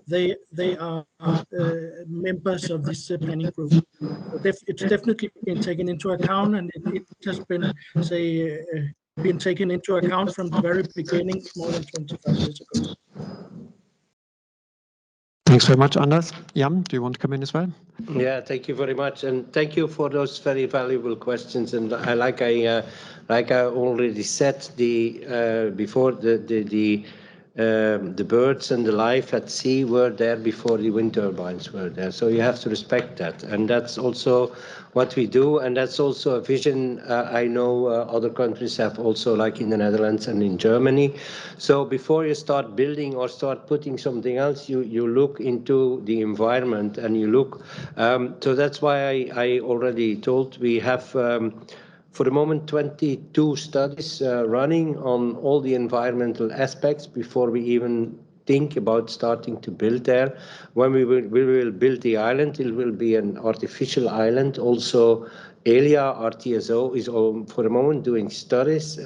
they are members of this planning group. So it's definitely been taken into account, and it has been, been taken into account from the very beginning, more than 25 years ago. Thanks very much, Anders. Jan, do you want to come in as well? Yeah, thank you very much, and thank you for those very valuable questions. And like I already said, before the birds and the life at sea were there before the wind turbines were there. So you have to respect that, and that's also what we do, and that's also a vision I know other countries have also, like in the Netherlands and in Germany. So before you start building or start putting something else, you look into the environment and you look. So that's why I already told we have for the moment 22 studies running on all the environmental aspects before we even think about starting to build there. When we will build the island, it will be an artificial island. Also, Elia, our TSO, is for the moment doing studies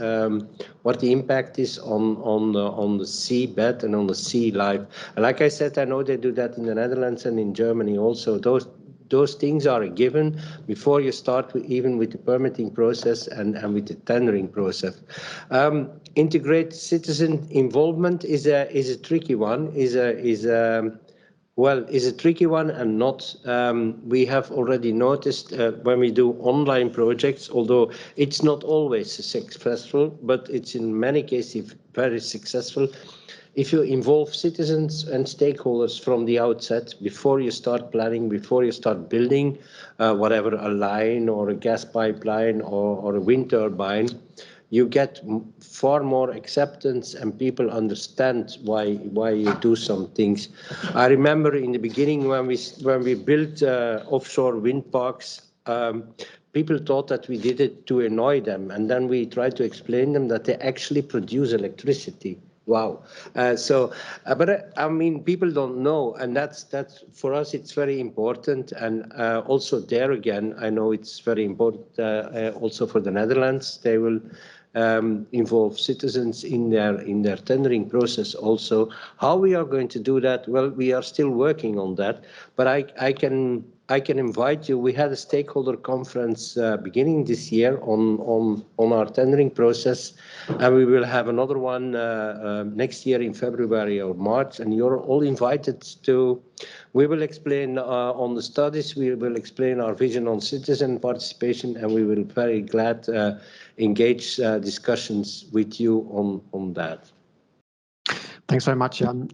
what the impact is on the seabed and on the sea life. And like I said, I know they do that in the Netherlands and in Germany also. Those things are a given before you start even with the permitting process and with the tendering process. Integrate citizen involvement is a tricky one. Is a tricky one, and not. We have already noticed when we do online projects, although it's not always successful, but it's in many cases very successful. If you involve citizens and stakeholders from the outset, before you start planning, before you start building, whatever, a line or a gas pipeline or a wind turbine, you get far more acceptance and people understand why you do some things. I remember in the beginning when we built offshore wind parks, people thought that we did it to annoy them, and then we tried to explain them that they actually produce electricity. Wow. But I mean, people don't know, and that's for us. It's very important, and also there again, I know it's very important. Also for the Netherlands, they will involve citizens in their tendering process. Also, how we are going to do that? Well, we are still working on that, but I can invite you. We had a stakeholder conference beginning this year on our tendering process, and we will have another one next year in February or March, and you're all invited to. We will explain on the studies, we will explain our vision on citizen participation, and we will very glad engage discussions with you on that. Thanks very much, Jan.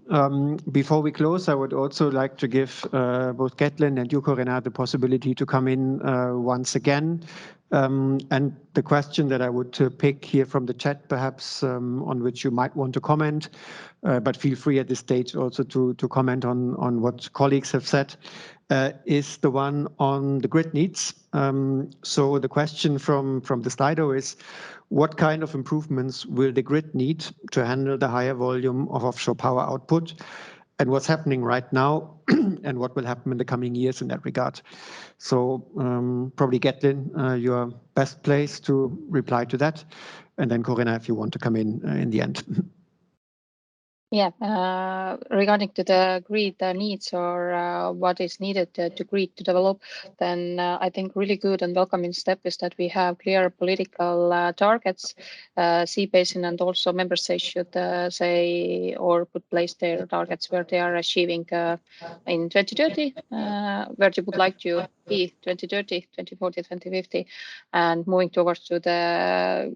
Before we close, I would also like to give both Kathleen and you, Corinna, the possibility to come in once again. And the question that I would pick here from the chat, perhaps on which you might want to comment, but feel free at this stage also to comment on what colleagues have said, is the one on the grid needs. So the question from the Slido is, what kind of improvements will the grid need to handle the higher volume of offshore power output? And what's happening right now and what will happen in the coming years in that regard? So probably Kathleen, you're best placed to reply to that. And then Corinna, if you want to come in the end. Yeah, regarding to the grid needs or what is needed to grid to develop, then I think really good and welcoming step is that we have clear political targets. Sea basin and also member states should say or put place their targets where they are achieving in 2030, where they would like to be 2030, 2040, 2050, and moving towards to the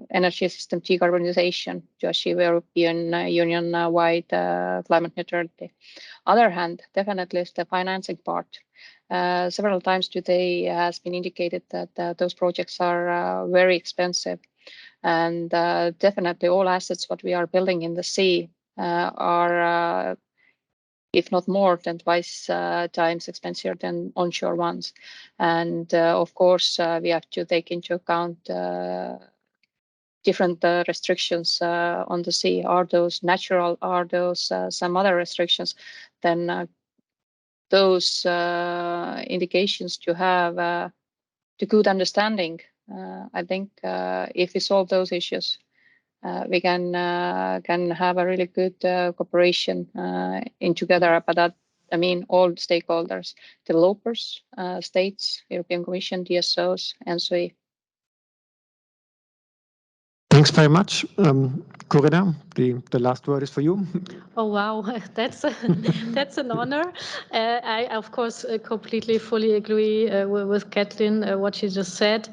energy system decarbonization to achieve European Union-wide climate neutrality. Other hand, definitely is the financing part. Several times today has been indicated that those projects are very expensive, and definitely all assets what we are building in the sea are if not more than twice times expensive than onshore ones. And of course, we have to take into account different restrictions on the sea. Are those natural? Are those some other restrictions? Then those indications to have the good understanding. I think if we solve those issues, we can have a really good cooperation in together. But that, I mean, all stakeholders, developers, states, European Commission, DSOs, and so. Thanks very much. Corinna, the last word is for you. Oh, wow, that's an honor. I, of course, completely fully agree with Kathleen, what she just said.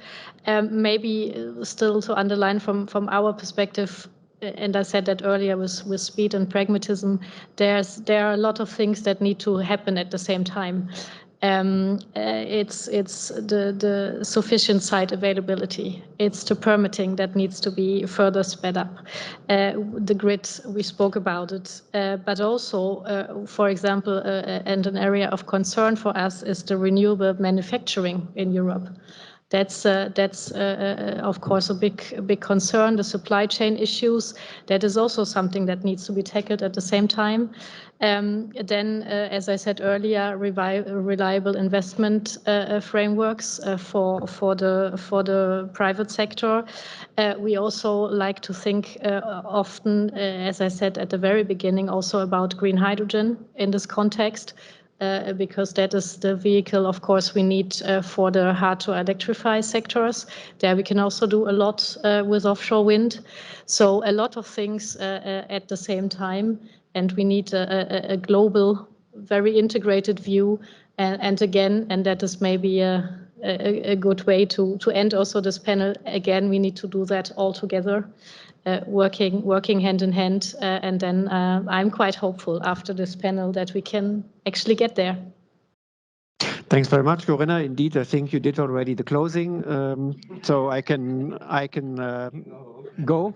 Maybe still to underline from our perspective, and I said that earlier with speed and pragmatism, there are a lot of things that need to happen at the same time. It's the sufficient site availability. It's the permitting that needs to be further sped up. The grid, we spoke about it, but also, for example, and an area of concern for us is the renewable manufacturing in Europe. That's of course a big concern. The supply chain issues, that is also something that needs to be tackled at the same time. Then, as I said earlier, reliable investment frameworks for the private sector. We also like to think often, as I said at the very beginning, also about green hydrogen in this context. Because that is the vehicle, of course, we need for the hard-to-electrify sectors. There we can also do a lot with offshore wind. So a lot of things at the same time, and we need a global, very integrated view. And again, and that is maybe a good way to end also this panel. Again, we need to do that all together. Working hand in hand, and then I'm quite hopeful after this panel that we can actually get there. Thanks very much, Corinna. Indeed, I think you did already the closing, so I can go.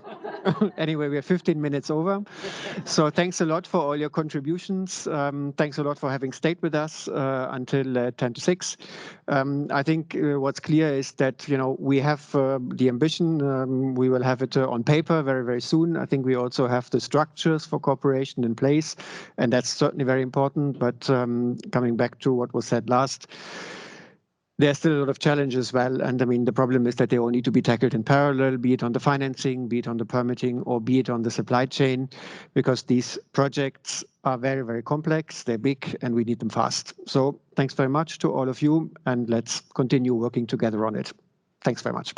Anyway, we are 15 minutes over. So thanks a lot for all your contributions. Thanks a lot for having stayed with us until 10 to 6. I think what's clear is that, we have the ambition. We will have it on paper very, very soon. I think we also have the structures for cooperation in place, and that's certainly very important. But coming back to what was said last, there's still a lot of challenges as well. And I mean, the problem is that they all need to be tackled in parallel, be it on the financing, be it on the permitting, or be it on the supply chain, because these projects are very, very complex. They're big and we need them fast. So thanks very much to all of you, and let's continue working together on it. Thanks very much.